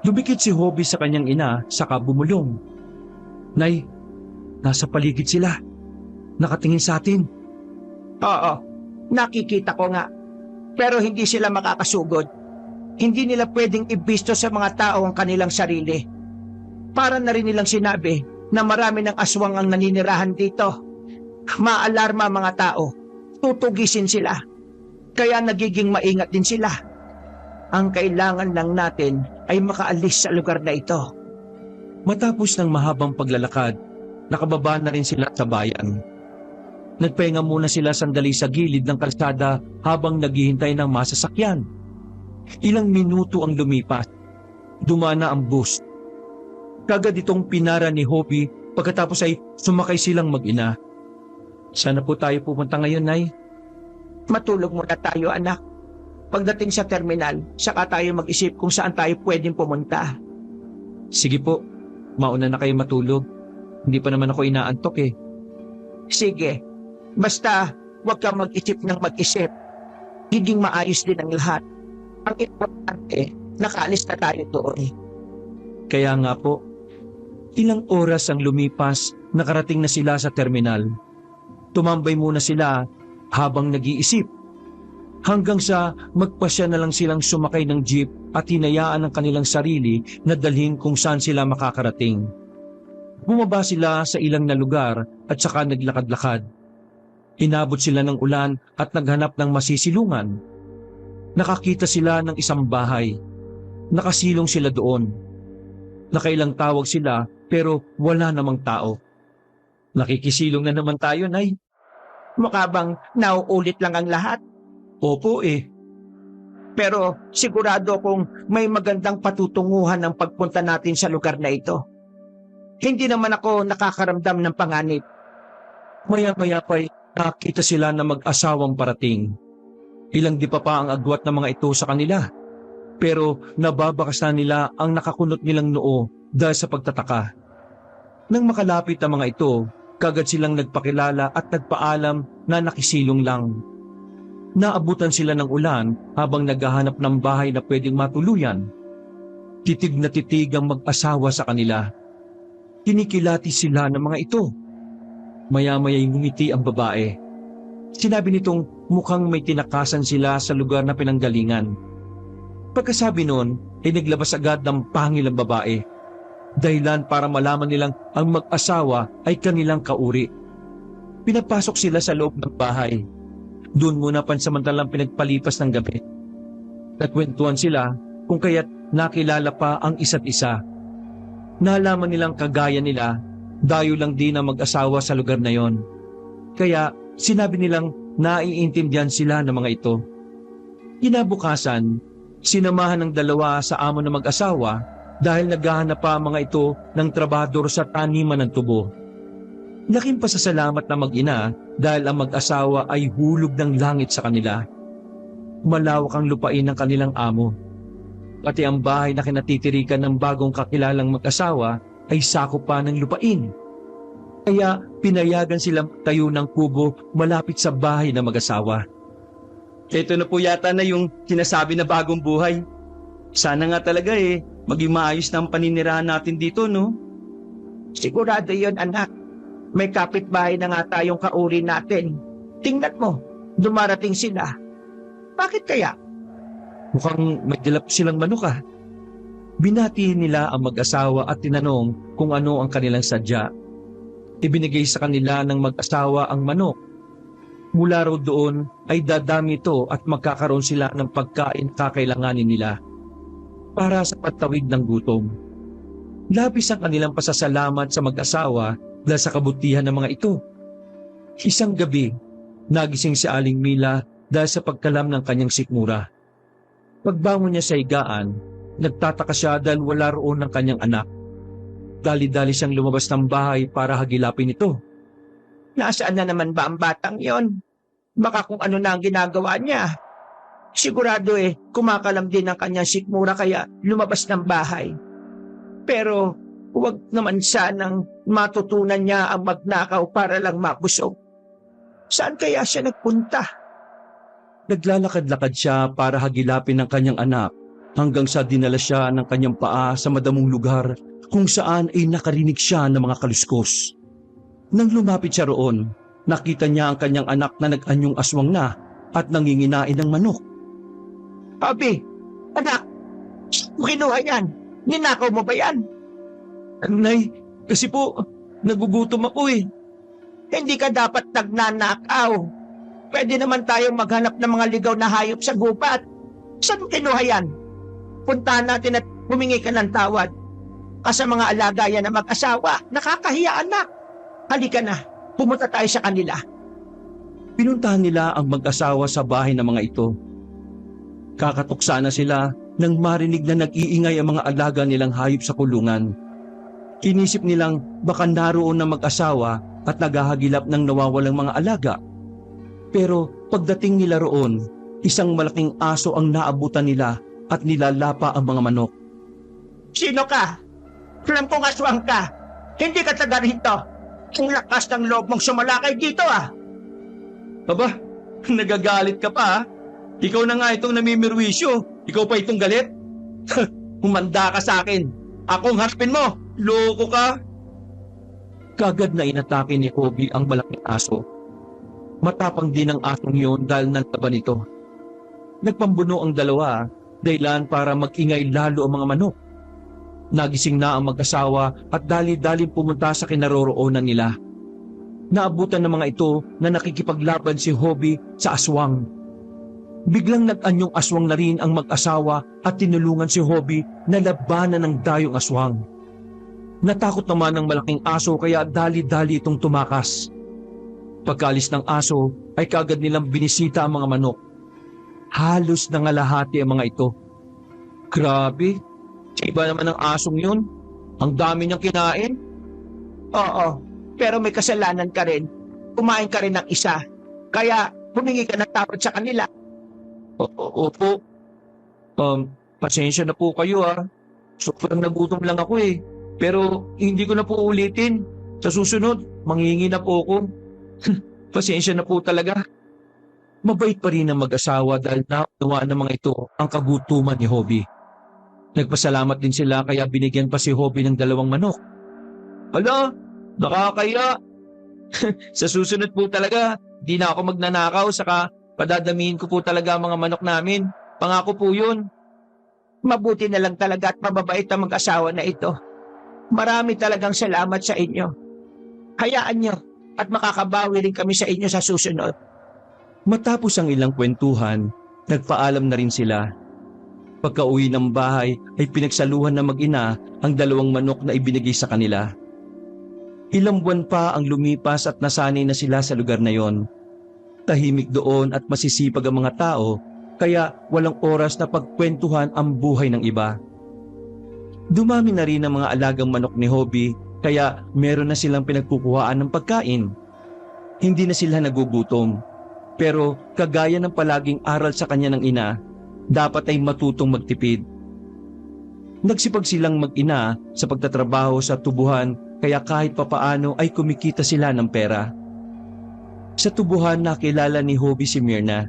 Speaker 2: Lumikit si Hobby sa kanyang ina saka bumulong. Nay, nasa paligid sila. Nakatingin sa atin.
Speaker 3: Oo, nakikita ko nga. Pero hindi sila makakasugod. Hindi nila pwedeng ibisto sa mga tao ang kanilang sarili. Para na rin nilang sinabi na marami ng aswang ang naninirahan dito. Maalarma ang mga tao. Tutugisin sila. Kaya nagiging maingat din sila. Ang kailangan lang natin ay makaalis sa lugar na ito.
Speaker 2: Matapos ng mahabang paglalakad, nakababa na rin sila sa bayan. Nagpahinga muna sila sandali sa gilid ng kalsada habang naghihintay ng masasakyan. Ilang minuto ang lumipas. Dumana ang bus. Kagad itong pinara ni Hobby pagkatapos ay sumakay silang mag-ina. Sana po tayo pupunta ngayon, Nay.
Speaker 3: Matulog muna tayo, anak. Pagdating sa terminal, saka tayo mag-isip kung saan tayo pwedeng pumunta.
Speaker 2: Sige po, mauna na kayo matulog. Hindi pa naman ako inaantok eh.
Speaker 3: Sige, basta huwag kang mag-isip ng mag-isip. Higing maayos din ang lahat. Ang importante, nakaalis na tayo doon.
Speaker 2: Kaya nga po, ilang oras ang lumipas, nakarating na sila sa terminal. Tumambay muna sila habang nag-iisip. Hanggang sa magpasya na lang silang sumakay ng jeep at hinayaan ang kanilang sarili na dalhin kung saan sila makakarating. Bumaba sila sa ilang na lugar at saka naglakad-lakad. Inabot sila ng ulan at naghanap ng masisilungan. Nakakita sila ng isang bahay. Nakasilong sila doon. Nakailang tawag sila pero wala namang tao. Nakikisilong na naman tayo, Nay.
Speaker 3: Mukha bang nauulit lang ang lahat?
Speaker 2: Opo eh.
Speaker 3: Pero sigurado kung may magandang patutunguhan ng pagpunta natin sa lugar na ito. Hindi naman ako nakakaramdam ng panganib.
Speaker 2: Maya-maya pa'y nakita sila na mag-asawang parating. Ilang di pa ang agwat ng mga ito sa kanila. Pero nababakas na nila ang nakakunot nilang noo dahil sa pagtataka. Nang makalapit ang mga ito, kagad silang nagpakilala at nagpaalam na nakisilong lang. Naabutan sila ng ulan habang naghahanap ng bahay na pwedeng matuluyan. Titig na titig ang mag-asawa sa kanila. Kinikilati sila ng mga ito. Maya-maya'y ngumiti ang babae. Sinabi nitong mukhang may tinakasan sila sa lugar na pinanggalingan. Pagkasabi noon, ay naglabas agad ng pangil ang babae. Dahilan para malaman nilang ang mag-asawa ay kanilang kauri. Pinapasok sila sa loob ng bahay. Doon muna pansamantalang pinagpalipas ng gabi. Nagkwentuhan sila kung kaya't nakilala pa ang isa't isa. Nalaman nilang kagaya nila, dayo lang din ang mag-asawa sa lugar na yon. Kaya sinabi nilang naiintindihan sila ng mga ito. Kinabukasan, sinamahan ng dalawa sa amo ng mag-asawa dahil naghahanap pa ang mga ito ng trabador sa taniman ng tubo. Laking pasasalamat na mag-ina dahil ang mag-asawa ay hulog ng langit sa kanila. Malawak ang lupain ng kanilang amo. Pati ang bahay na kinatitirikan ng bagong kakilalang mag-asawa ay sakop pa ng lupain. Kaya pinayagan silang tayo ng kubo malapit sa bahay ng mag-asawa. Ito na po yata na yung sinasabi na bagong buhay. Sana nga talaga maging maayos na ang paninirahan natin dito, no?
Speaker 3: Sigurado yon, anak. May kapitbahay na nga tayong kauri natin. Tingnan mo, dumarating sila. Bakit kaya?
Speaker 2: Mukhang may dala po silang manok. Binati nila ang mag-asawa at tinanong kung ano ang kanilang sadya. Ibinigay sa kanila ng mag-asawa ang manok. Mula raw doon ay dadami ito at magkakaroon sila ng pagkain kakailanganin nila para sa patawid ng gutom. Labis ang kanilang pasasalamat sa mag-asawa dahil sa kabutihan ng mga ito. Isang gabi, nagising si Aling Mila dahil sa pagkalam ng kanyang sikmura. Pagbangon niya sa higaan, nagtataka siya dahil wala roon ng kanyang anak. Dali-dali siyang lumabas ng bahay para hagilapin ito.
Speaker 3: Nasaan na naman ba ang batang yon? Baka kung ano na ang ginagawa niya. Sigurado kumakalam din ang kanyang sikmura kaya lumabas ng bahay. Pero huwag naman sanang matutunan niya ang magnakaw para lang mabusog. Saan kaya siya nagpunta?
Speaker 2: Naglalakad-lakad siya para hagilapin ang kanyang anak hanggang sa dinala siya ng kanyang paa sa madamong lugar kung saan ay nakarinig siya ng mga kaluskos. Nang lumapit siya roon, nakita niya ang kanyang anak na nag-anyong aswang na at nanginginain ng manok.
Speaker 3: Abi, anak, saan mo kinuha yan? Ninakaw mo ba yan?
Speaker 2: Nay, kasi po, nagugutom ako
Speaker 3: Hindi ka dapat nagnanakaw. Pwede naman tayong maghanap ng mga ligaw na hayop sa gubat. Saan mo kinuha yan? Puntahan natin at humingi ka ng tawad. Kasi mga alaga yan na mag-asawa, nakakahiya anak. Halika na, pumunta tayo sa kanila.
Speaker 2: Pinuntahan nila ang mag-asawa sa bahay ng mga ito. Kakatuksa na sila nang marinig na nag-iingay ang mga alaga nilang hayop sa kulungan. Inisip nilang baka naroon na mag-asawa at naghahagilap ng nawawalang mga alaga. Pero pagdating nila roon, isang malaking aso ang naabutan nila at nilalapa ang mga manok.
Speaker 3: Sino ka? Alam kong aswang ka. Hindi ka taga rito. Ang lakas ng loob mong sumalakay dito
Speaker 2: Aba, nagagalit ka pa Ikaw na nga itong namimirwisyo. Ikaw pa itong galit? Humanda ka sa akin. Akong husband mo. Loko ka. Kagad na inatake ni Kobe ang malaking aso. Matapang din ang asong yun dahil nantaban ito. Nagpambuno ang dalawa dahilan para mag-ingay lalo ang mga manok. Nagising na ang mag-asawa at dali-daling pumunta sa kinaroroonan nila. Naabutan ng mga ito na nakikipaglaban si Hobie sa aswang. Biglang nag-anyong aswang na rin ang mag-asawa at tinulungan si Hobie na labanan ng dayong aswang. Natakot naman ang malaking aso kaya dali-dali itong tumakas. Pagkaalis ng aso ay kaagad nilang binisita ang mga manok. Halos nangalahati ang mga ito. Grabe, iba naman ang asong yun. Ang dami niyang kinain.
Speaker 3: Oo, pero may kasalanan ka rin. Kumain ka rin ng isa. Kaya humingi ka ng tawad sa kanila.
Speaker 2: Opo. Pasensya na po kayo Sobrang nagutom lang ako Pero hindi ko na po ulitin. Sa susunod, manghingi na po ako. Pasensya na po talaga. Mabait pa rin ang mag-asawa dahil naunawa ng mga ito ang kagutuman ni Hobie. Nagpasalamat din sila kaya binigyan pa si Hobie ng 2 manok.
Speaker 1: Hala, nakakaya. Sa susunod po talaga, di na ako magnanakaw saka padadamihin ko po talaga ang mga manok namin. Pangako po yun.
Speaker 3: Mabuti na lang talaga at mababait ang mag-asawa na ito. Marami talagang salamat sa inyo. Hayaan nyo at makakabawi rin kami sa inyo sa susunod.
Speaker 2: Matapos ang ilang kwentuhan, nagpaalam na rin sila. Pagka-uwi ng bahay ay pinagsaluhan ng mag-ina ang 2 manok na ibinigay sa kanila. Ilang buwan pa ang lumipas at nasanay na sila sa lugar na yon. Tahimik doon at masisipag ang mga tao, kaya walang oras na pagkwentuhan ang buhay ng iba. Dumami na rin ang mga alagang manok ni Hobie, kaya meron na silang pinagkukuhaan ng pagkain. Hindi na sila nagugutom, pero kagaya ng palaging aral sa kanya ng ina, dapat ay matutong magtipid. Nagsipag silang mag-ina sa pagtatrabaho sa tubuhan, kaya kahit papaano ay kumikita sila ng pera. Sa tubuhan nakilala ni Hobie si Myrna,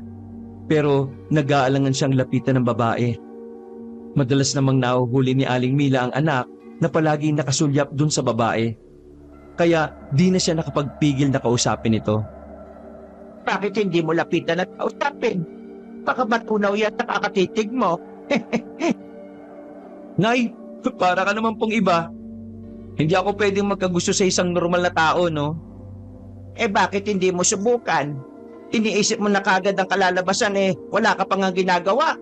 Speaker 2: pero nag-aalangan siyang lapitan ng babae. Madalas namang nahuhuli ni Aling Mila ang anak na palaging nakasulyap dun sa babae. Kaya di na siya nakapagpigil na kausapin ito.
Speaker 3: Bakit hindi mo lapitan at kausapin? Baka matunaw yan nakakatitig mo.
Speaker 1: Nay, para ka naman pong iba. Hindi ako pwedeng magkagusto sa isang normal na tao, no?
Speaker 3: Bakit hindi mo subukan? Iniisip mo na kagad ang kalalabasan wala ka pa nga ginagawa.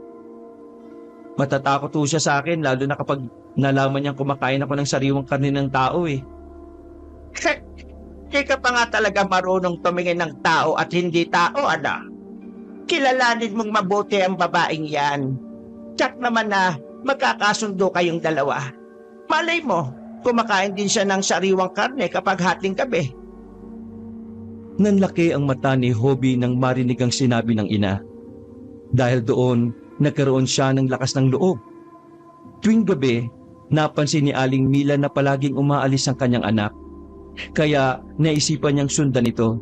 Speaker 1: Matatakot po siya sa akin lalo na kapag nalaman niyang kumakain ako ng sariwang karne ng tao
Speaker 3: Di ka pa nga talaga marunong tumingin ng tao at hindi tao, ano? Kilalanin mong mabuti ang babaeng yan. Tsak naman na magkakasundo kayong 2. Malay mo, kumakain din siya ng sariwang karne kapag hating gabi.
Speaker 2: Nanlaki ang mata ni Hobie nang marinig ang sinabi ng ina. Dahil doon, nagkaroon siya ng lakas ng loob. Tuwing gabi, napansin ni Aling Mila na palaging umaalis ang kanyang anak. Kaya naisipan niyang sundan ito.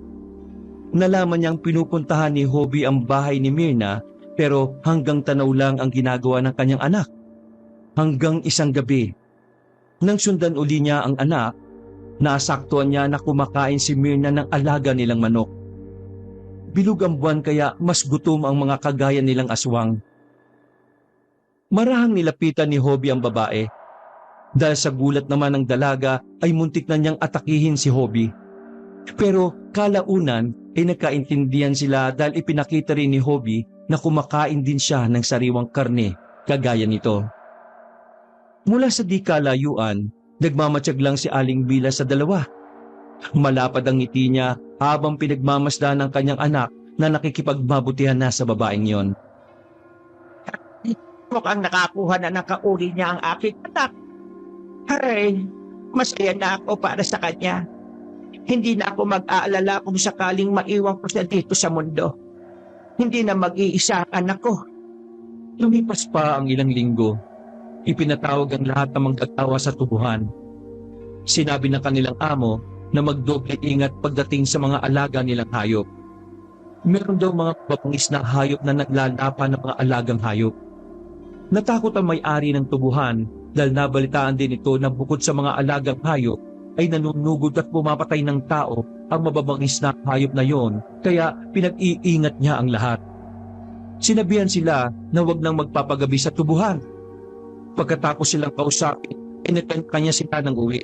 Speaker 2: Nalaman niyang pinupuntahan ni Hobie ang bahay ni Myrna, pero hanggang tanaw lang ang ginagawa ng kanyang anak. Hanggang isang gabi, nang sundan uli niya ang anak, nasaktuan niya na kumakain si Myrna ng alaga nilang manok. Bilog ang buwan kaya mas gutom ang mga kagaya nilang aswang. Marahang nilapitan ni Hobie ang babae. Dahil sa gulat naman ng dalaga ay muntik na niyang atakihin si Hobie. Pero kalaunan ay nagkaintindihan sila dahil ipinakita rin ni Hobie na kumakain din siya ng sariwang karne kagaya nito. Mula sa di kalayuan, nagmamatsyag lang si Aling Mila sa 2. Malapad ang ngiti niya habang pinagmamasdan ng kanyang anak na nakikipagbabutihan na sa babaeng yon.
Speaker 3: Mukhang nakakuha na ng kauri niya ang aking anak. Ay, masaya na ako para sa kanya. Hindi na ako mag-aalala kung sakaling maiwan ko siya dito sa mundo. Hindi na mag-iisa ang anak ko.
Speaker 2: Lumipas pa ang ilang linggo. Ipinatawag ang lahat ng manggagawa sa tubuhan. Sinabi ng kanilang amo na magdoble ingat pagdating sa mga alaga nilang hayop. Meron daw mga babangis na hayop na naglalapan ng mga alagang hayop. Natakot ang may-ari ng tubuhan dahil nabalitaan din ito na bukod sa mga alagang hayop ay nanunugod at pumapatay ng tao ang mababangis na hayop na yon, kaya pinag-iingat niya ang lahat. Sinabihan sila na wag nang magpapagabi sa tubuhan. Pagkatapos silang kausapin, kanya sila ng uwi.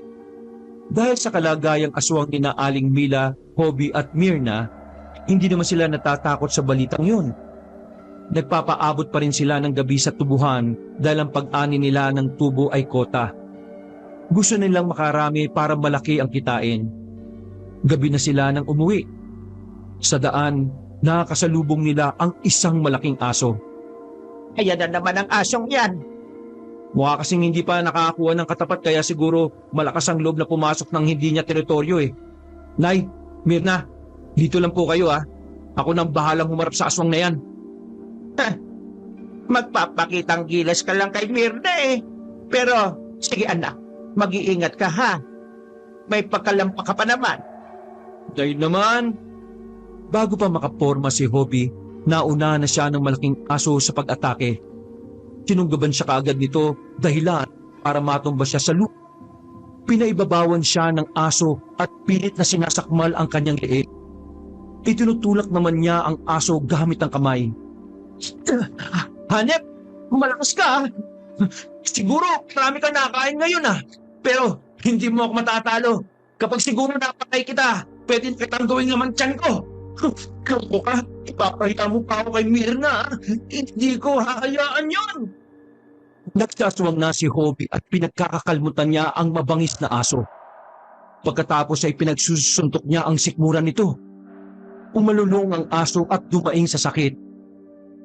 Speaker 2: Dahil sa kalagayang aswang ni na Aling Mila, Hobie at Myrna, hindi naman sila natatakot sa balitang yun. Nagpapaabot pa rin sila ng gabi sa tubuhan dahil ang pag-ani nila ng tubo ay kota. Gusto nilang makarami para malaki ang kitain. Gabi na sila nang umuwi. Sa daan, nakakasalubong nila ang isang malaking aso.
Speaker 3: Ayan na naman ang asong yan.
Speaker 1: Mukha kasing hindi pa nakakakuha ng katapat kaya siguro malakas ang loob na pumasok ng hindi niya teritoryo Nay, Myrna, dito lang po kayo Ako nang bahalang humarap sa aswang na yan.
Speaker 3: Magpapakitang gilas ka lang kay Myrna Pero, sige anak, mag-iingat ka ha. May pagkalampa ka pa naman.
Speaker 1: Dahil naman.
Speaker 2: Bago pa makaporma si Hobie, nauna na siya ng malaking aso sa pag-atake. Tinunggaban siya kaagad nito dahilan para matumba siya sa lupa. Pinaibabawan siya ng aso at pilit na sinasakmal ang kanyang leeg. Itinutulak naman niya ang aso gamit ang kamay.
Speaker 1: Hanep, malakas ka ah. Siguro marami ka nakain ngayon ah. Pero hindi mo ako matatalo. Kapag siguro napatay kita, pwede kitang gawin naman tiyan ko. Kako ka, ipapahita mo pa ako kay Mirna ah. Hindi ko hahayaan yon.
Speaker 2: Nagsaswang na si Hobie at pinagkakakalmutan niya ang mabangis na aso. Pagkatapos ay pinagsusuntok niya ang sikmuran nito. Umalulong ang aso at dumaing sa sakit.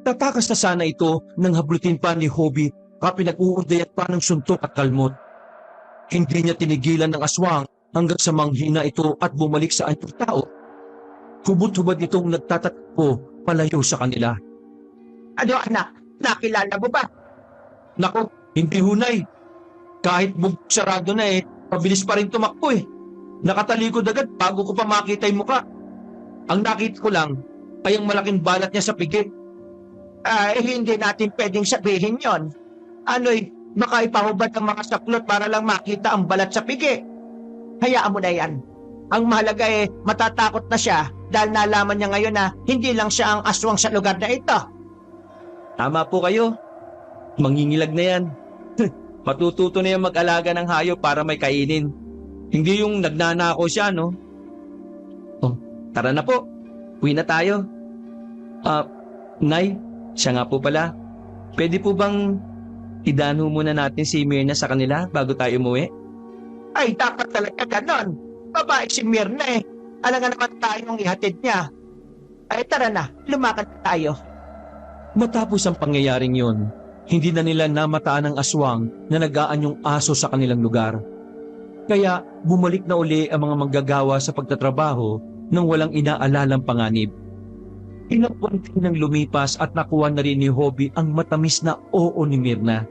Speaker 2: Tatakas na sana ito nang hablutin pa ni Hobie kapag pinag-uundayan pa ng suntok at kalmot. Hindi niya tinigilan ng aswang hanggang sa manghina ito at bumalik sa anyong tao. Hubot-hubad itong nagtatakbo palayo sa kanila.
Speaker 3: Ano anak, nakilala mo ba?
Speaker 1: Nako, hindi hunay. Kahit sarado na pabilis pa rin tumakbo eh. Nakatalikod agad bago ko pa makita yung muka. Ang nakita ko lang ay ang malaking balat niya sa pigi.
Speaker 3: Ay, hindi natin pwedeng sabihin yon. Ano'y, baka ipahubad ang mga saklot para lang makita ang balat sa pigi. Hayaan mo na yan. Ang mahalaga matatakot na siya dahil nalaman niya ngayon na hindi lang siya ang aswang sa lugar na ito.
Speaker 1: Tama po kayo. Mangingilag na yan. Matututo na yung mag-alaga ng hayop para may kainin. Hindi yung nagnanakaw siya, no? Oh, tara na po. Uwi na tayo. Nay, siya nga po pala. Pwede po bang idaan muna natin si Mirna sa kanila bago tayo umuwi?
Speaker 3: Ay, dapat talaga ganon. Babae si Mirna Alam nga naman tayong ihatid niya. Ay, tara na. Lumakad tayo.
Speaker 2: Matapos ang pangyayaring yun, hindi na nila namataan ang aswang na nag-aanyong aso sa kanilang lugar. Kaya bumalik na uli ang mga manggagawa sa pagtatrabaho nang walang inaalalang panganib. Ilang buwan din nang lumipas at nakuha na rin ni Hobie ang matamis na oo ni Mirna.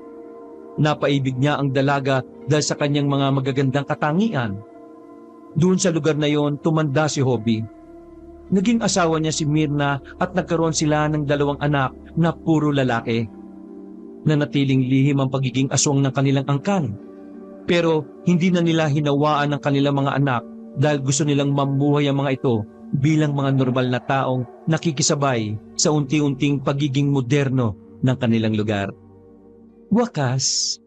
Speaker 2: Napaibig niya ang dalaga dahil sa kanyang mga magagandang katangian. Doon sa lugar na yon, tumanda si Hobie. Naging asawa niya si Mirna at nagkaroon sila ng 2 anak na puro lalaki. Nanatiling lihim ang pagiging aswang ng kanilang angkan. Pero hindi na nila hinawaan ang kanilang mga anak dahil gusto nilang mamuhay ang mga ito bilang mga normal na taong nakikisabay sa unti-unting pagiging moderno ng kanilang lugar. Wakas,